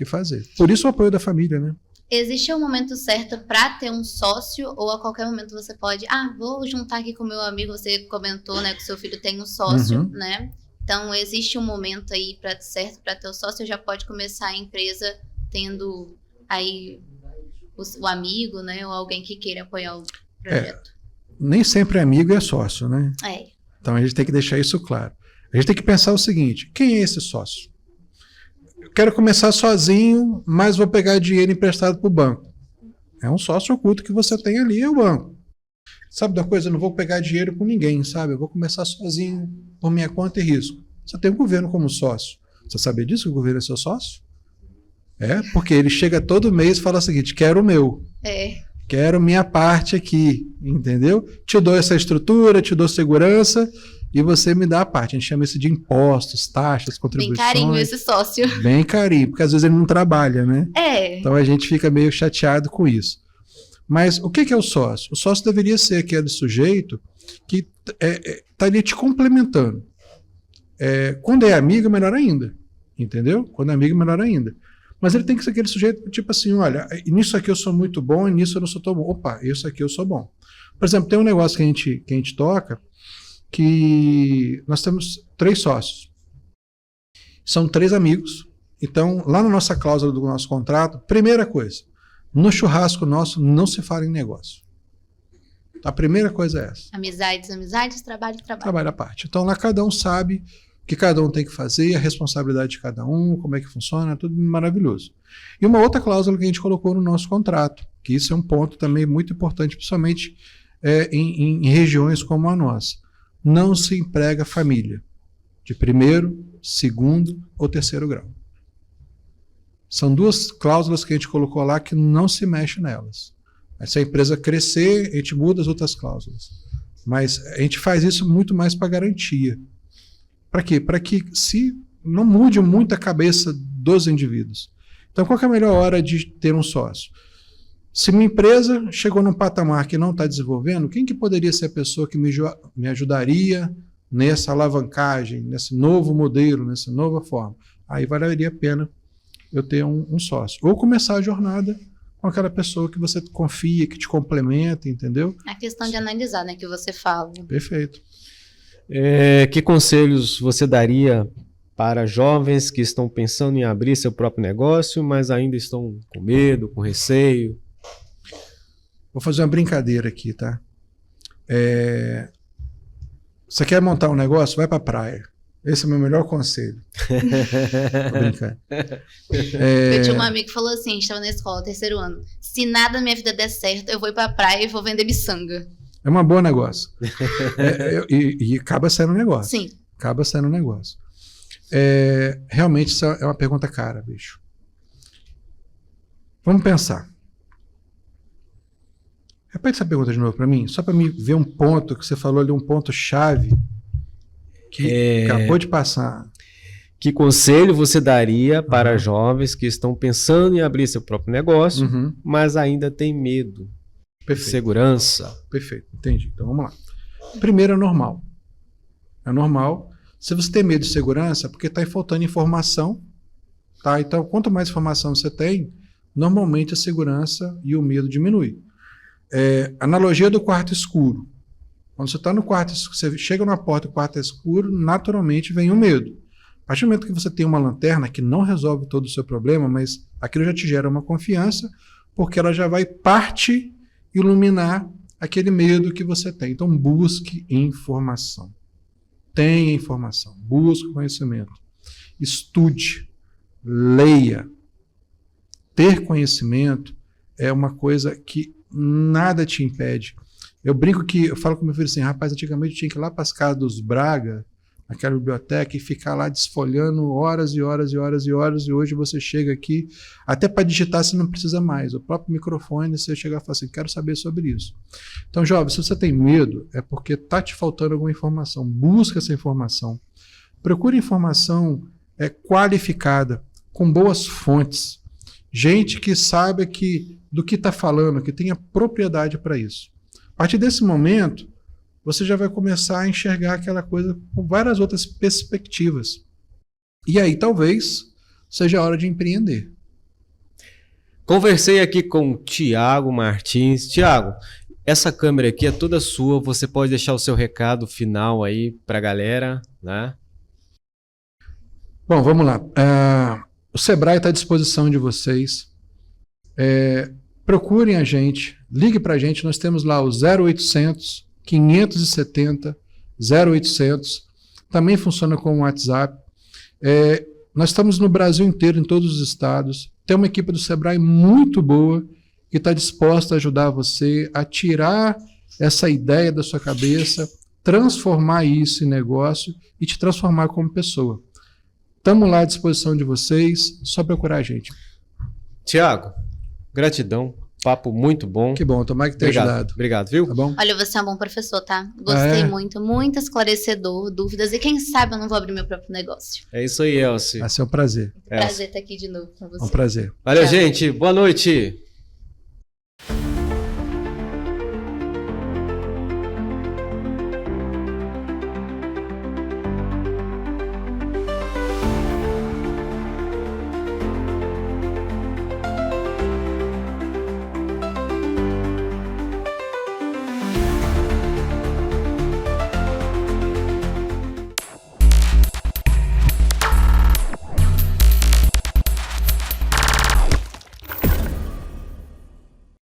fazer. Por isso o apoio da família, né? Existe um momento certo para ter um sócio ou a qualquer momento você pode, vou juntar aqui com o meu amigo, você comentou, né, que o seu filho tem um sócio, né? Então existe um momento aí certo para ter o sócio, já pode começar a empresa tendo aí o amigo, né, ou alguém que queira apoiar o projeto. Nem sempre amigo é sócio, né? Então a gente tem que deixar isso claro. A gente tem que pensar o seguinte, quem é esse sócio? Eu quero começar sozinho, mas vou pegar dinheiro emprestado para o banco. É um sócio oculto que você tem ali, é o banco. Sabe da coisa? Eu não vou pegar dinheiro com ninguém, sabe? Eu vou começar sozinho, por minha conta e risco. Você tem o governo como sócio. Você sabia disso, que o governo é seu sócio? Porque ele chega todo mês e fala o seguinte, quero o meu. Quero minha parte aqui, entendeu? Te dou essa estrutura, te dou segurança e você me dá a parte. A gente chama isso de impostos, taxas, contribuições. Bem carinho esse sócio. Bem carinho, porque às vezes ele não trabalha, né? Então a gente fica meio chateado com isso. Mas o que é o sócio? O sócio deveria ser aquele sujeito que está ali te complementando. Quando é amigo, melhor ainda. Entendeu? Quando é amigo, melhor ainda. Mas ele tem que ser aquele sujeito tipo assim, olha, nisso aqui eu sou muito bom e nisso eu não sou tão bom. Opa, isso aqui eu sou bom. Por exemplo, tem um negócio que a gente toca que nós temos 3 sócios. São 3 amigos. Então, lá na nossa cláusula do nosso contrato, primeira coisa, no churrasco nosso não se fala em negócio. A primeira coisa é essa. Amizades, trabalho. Trabalho à parte. Então, lá cada um sabe o que cada um tem que fazer, a responsabilidade de cada um, como é que funciona, tudo maravilhoso. E uma outra cláusula que a gente colocou no nosso contrato, que isso é um ponto também muito importante, principalmente em regiões como a nossa. Não se emprega família de 1º, 2º ou 3º grau. São 2 cláusulas que a gente colocou lá que não se mexe nelas. Se a empresa crescer, a gente muda as outras cláusulas. Mas a gente faz isso muito mais para garantia. Para quê? Para que se não mude muito a cabeça dos indivíduos. Então, qual que é a melhor hora de ter um sócio? Se minha empresa chegou num patamar que não está desenvolvendo, quem que poderia ser a pessoa que me ajudaria nessa alavancagem, nesse novo modelo, nessa nova forma? Aí valeria a pena eu ter um sócio. Ou começar a jornada com aquela pessoa que você confia, que te complementa, entendeu? A questão de analisar, né, que você fala. Perfeito. Que conselhos você daria para jovens que estão pensando em abrir seu próprio negócio, mas ainda estão com medo, com receio? Vou fazer uma brincadeira aqui, tá? Você quer montar um negócio? Vai para a praia. Esse é o meu melhor conselho. Tô brincando. Eu tinha uma amiga que falou assim, a gente estava na escola, 3º ano. Se nada na minha vida der certo, eu vou ir pra praia e vou vender miçanga. É um bom negócio. E acaba sendo um negócio. Sim. Acaba sendo um negócio. Realmente isso é uma pergunta cara, bicho. Vamos pensar. Repete essa pergunta de novo para mim, só para me ver um ponto que você falou ali, um ponto chave que acabou de passar. Que conselho você daria para jovens que estão pensando em abrir seu próprio negócio, mas ainda têm medo? Perfeito. Segurança. Perfeito, entendi. Então vamos lá. Primeiro, é normal. É normal. Se você tem medo de segurança, é porque está faltando informação. Tá? Então, quanto mais informação você tem, normalmente a segurança e o medo diminui. Analogia do quarto escuro. Quando você está no quarto, você chega na porta e o quarto é escuro, naturalmente vem o medo. A partir do momento que você tem uma lanterna que não resolve todo o seu problema, mas aquilo já te gera uma confiança, porque ela já vai iluminar aquele medo que você tem. Então, busque informação. Tenha informação. Busque conhecimento. Estude. Leia. Ter conhecimento é uma coisa que nada te impede. Eu falo com meu filho assim, rapaz, antigamente eu tinha que ir lá para as casas dos Braga, naquela biblioteca, e ficar lá desfolhando horas e horas e horas e horas, e hoje você chega aqui, até para digitar você não precisa mais, o próprio microfone, você chega e fala assim, quero saber sobre isso. Então, jovem, se você tem medo, é porque está te faltando alguma informação, busca essa informação. Procure informação qualificada, com boas fontes, gente que saiba do que está falando, que tenha propriedade para isso. A partir desse momento, você já vai começar a enxergar aquela coisa com várias outras perspectivas. E aí, talvez, seja a hora de empreender. Conversei aqui com o Thiago Martins. Thiago, essa câmera aqui é toda sua, você pode deixar o seu recado final aí para a galera, né? Bom, vamos lá. O Sebrae está à disposição de vocês. Procurem a gente, ligue para a gente, nós temos lá o 0800 570 0800, também funciona com o WhatsApp. Nós estamos no Brasil inteiro, em todos os estados. Tem uma equipe do Sebrae muito boa que está disposta a ajudar você a tirar essa ideia da sua cabeça, transformar isso em negócio e te transformar como pessoa. Estamos lá à disposição de vocês, só procurar a gente. Thiago, gratidão. Papo muito bom. Que bom, tomara que tenha ajudado. Obrigado, viu? Tá bom? Olha, você é um bom professor, tá? Gostei muito, muito esclarecedor, dúvidas. E quem sabe eu não vou abrir meu próprio negócio. É isso aí, Elci. Vai ser um prazer. Prazer estar aqui de novo com você. Um prazer. Valeu, gente. Boa noite.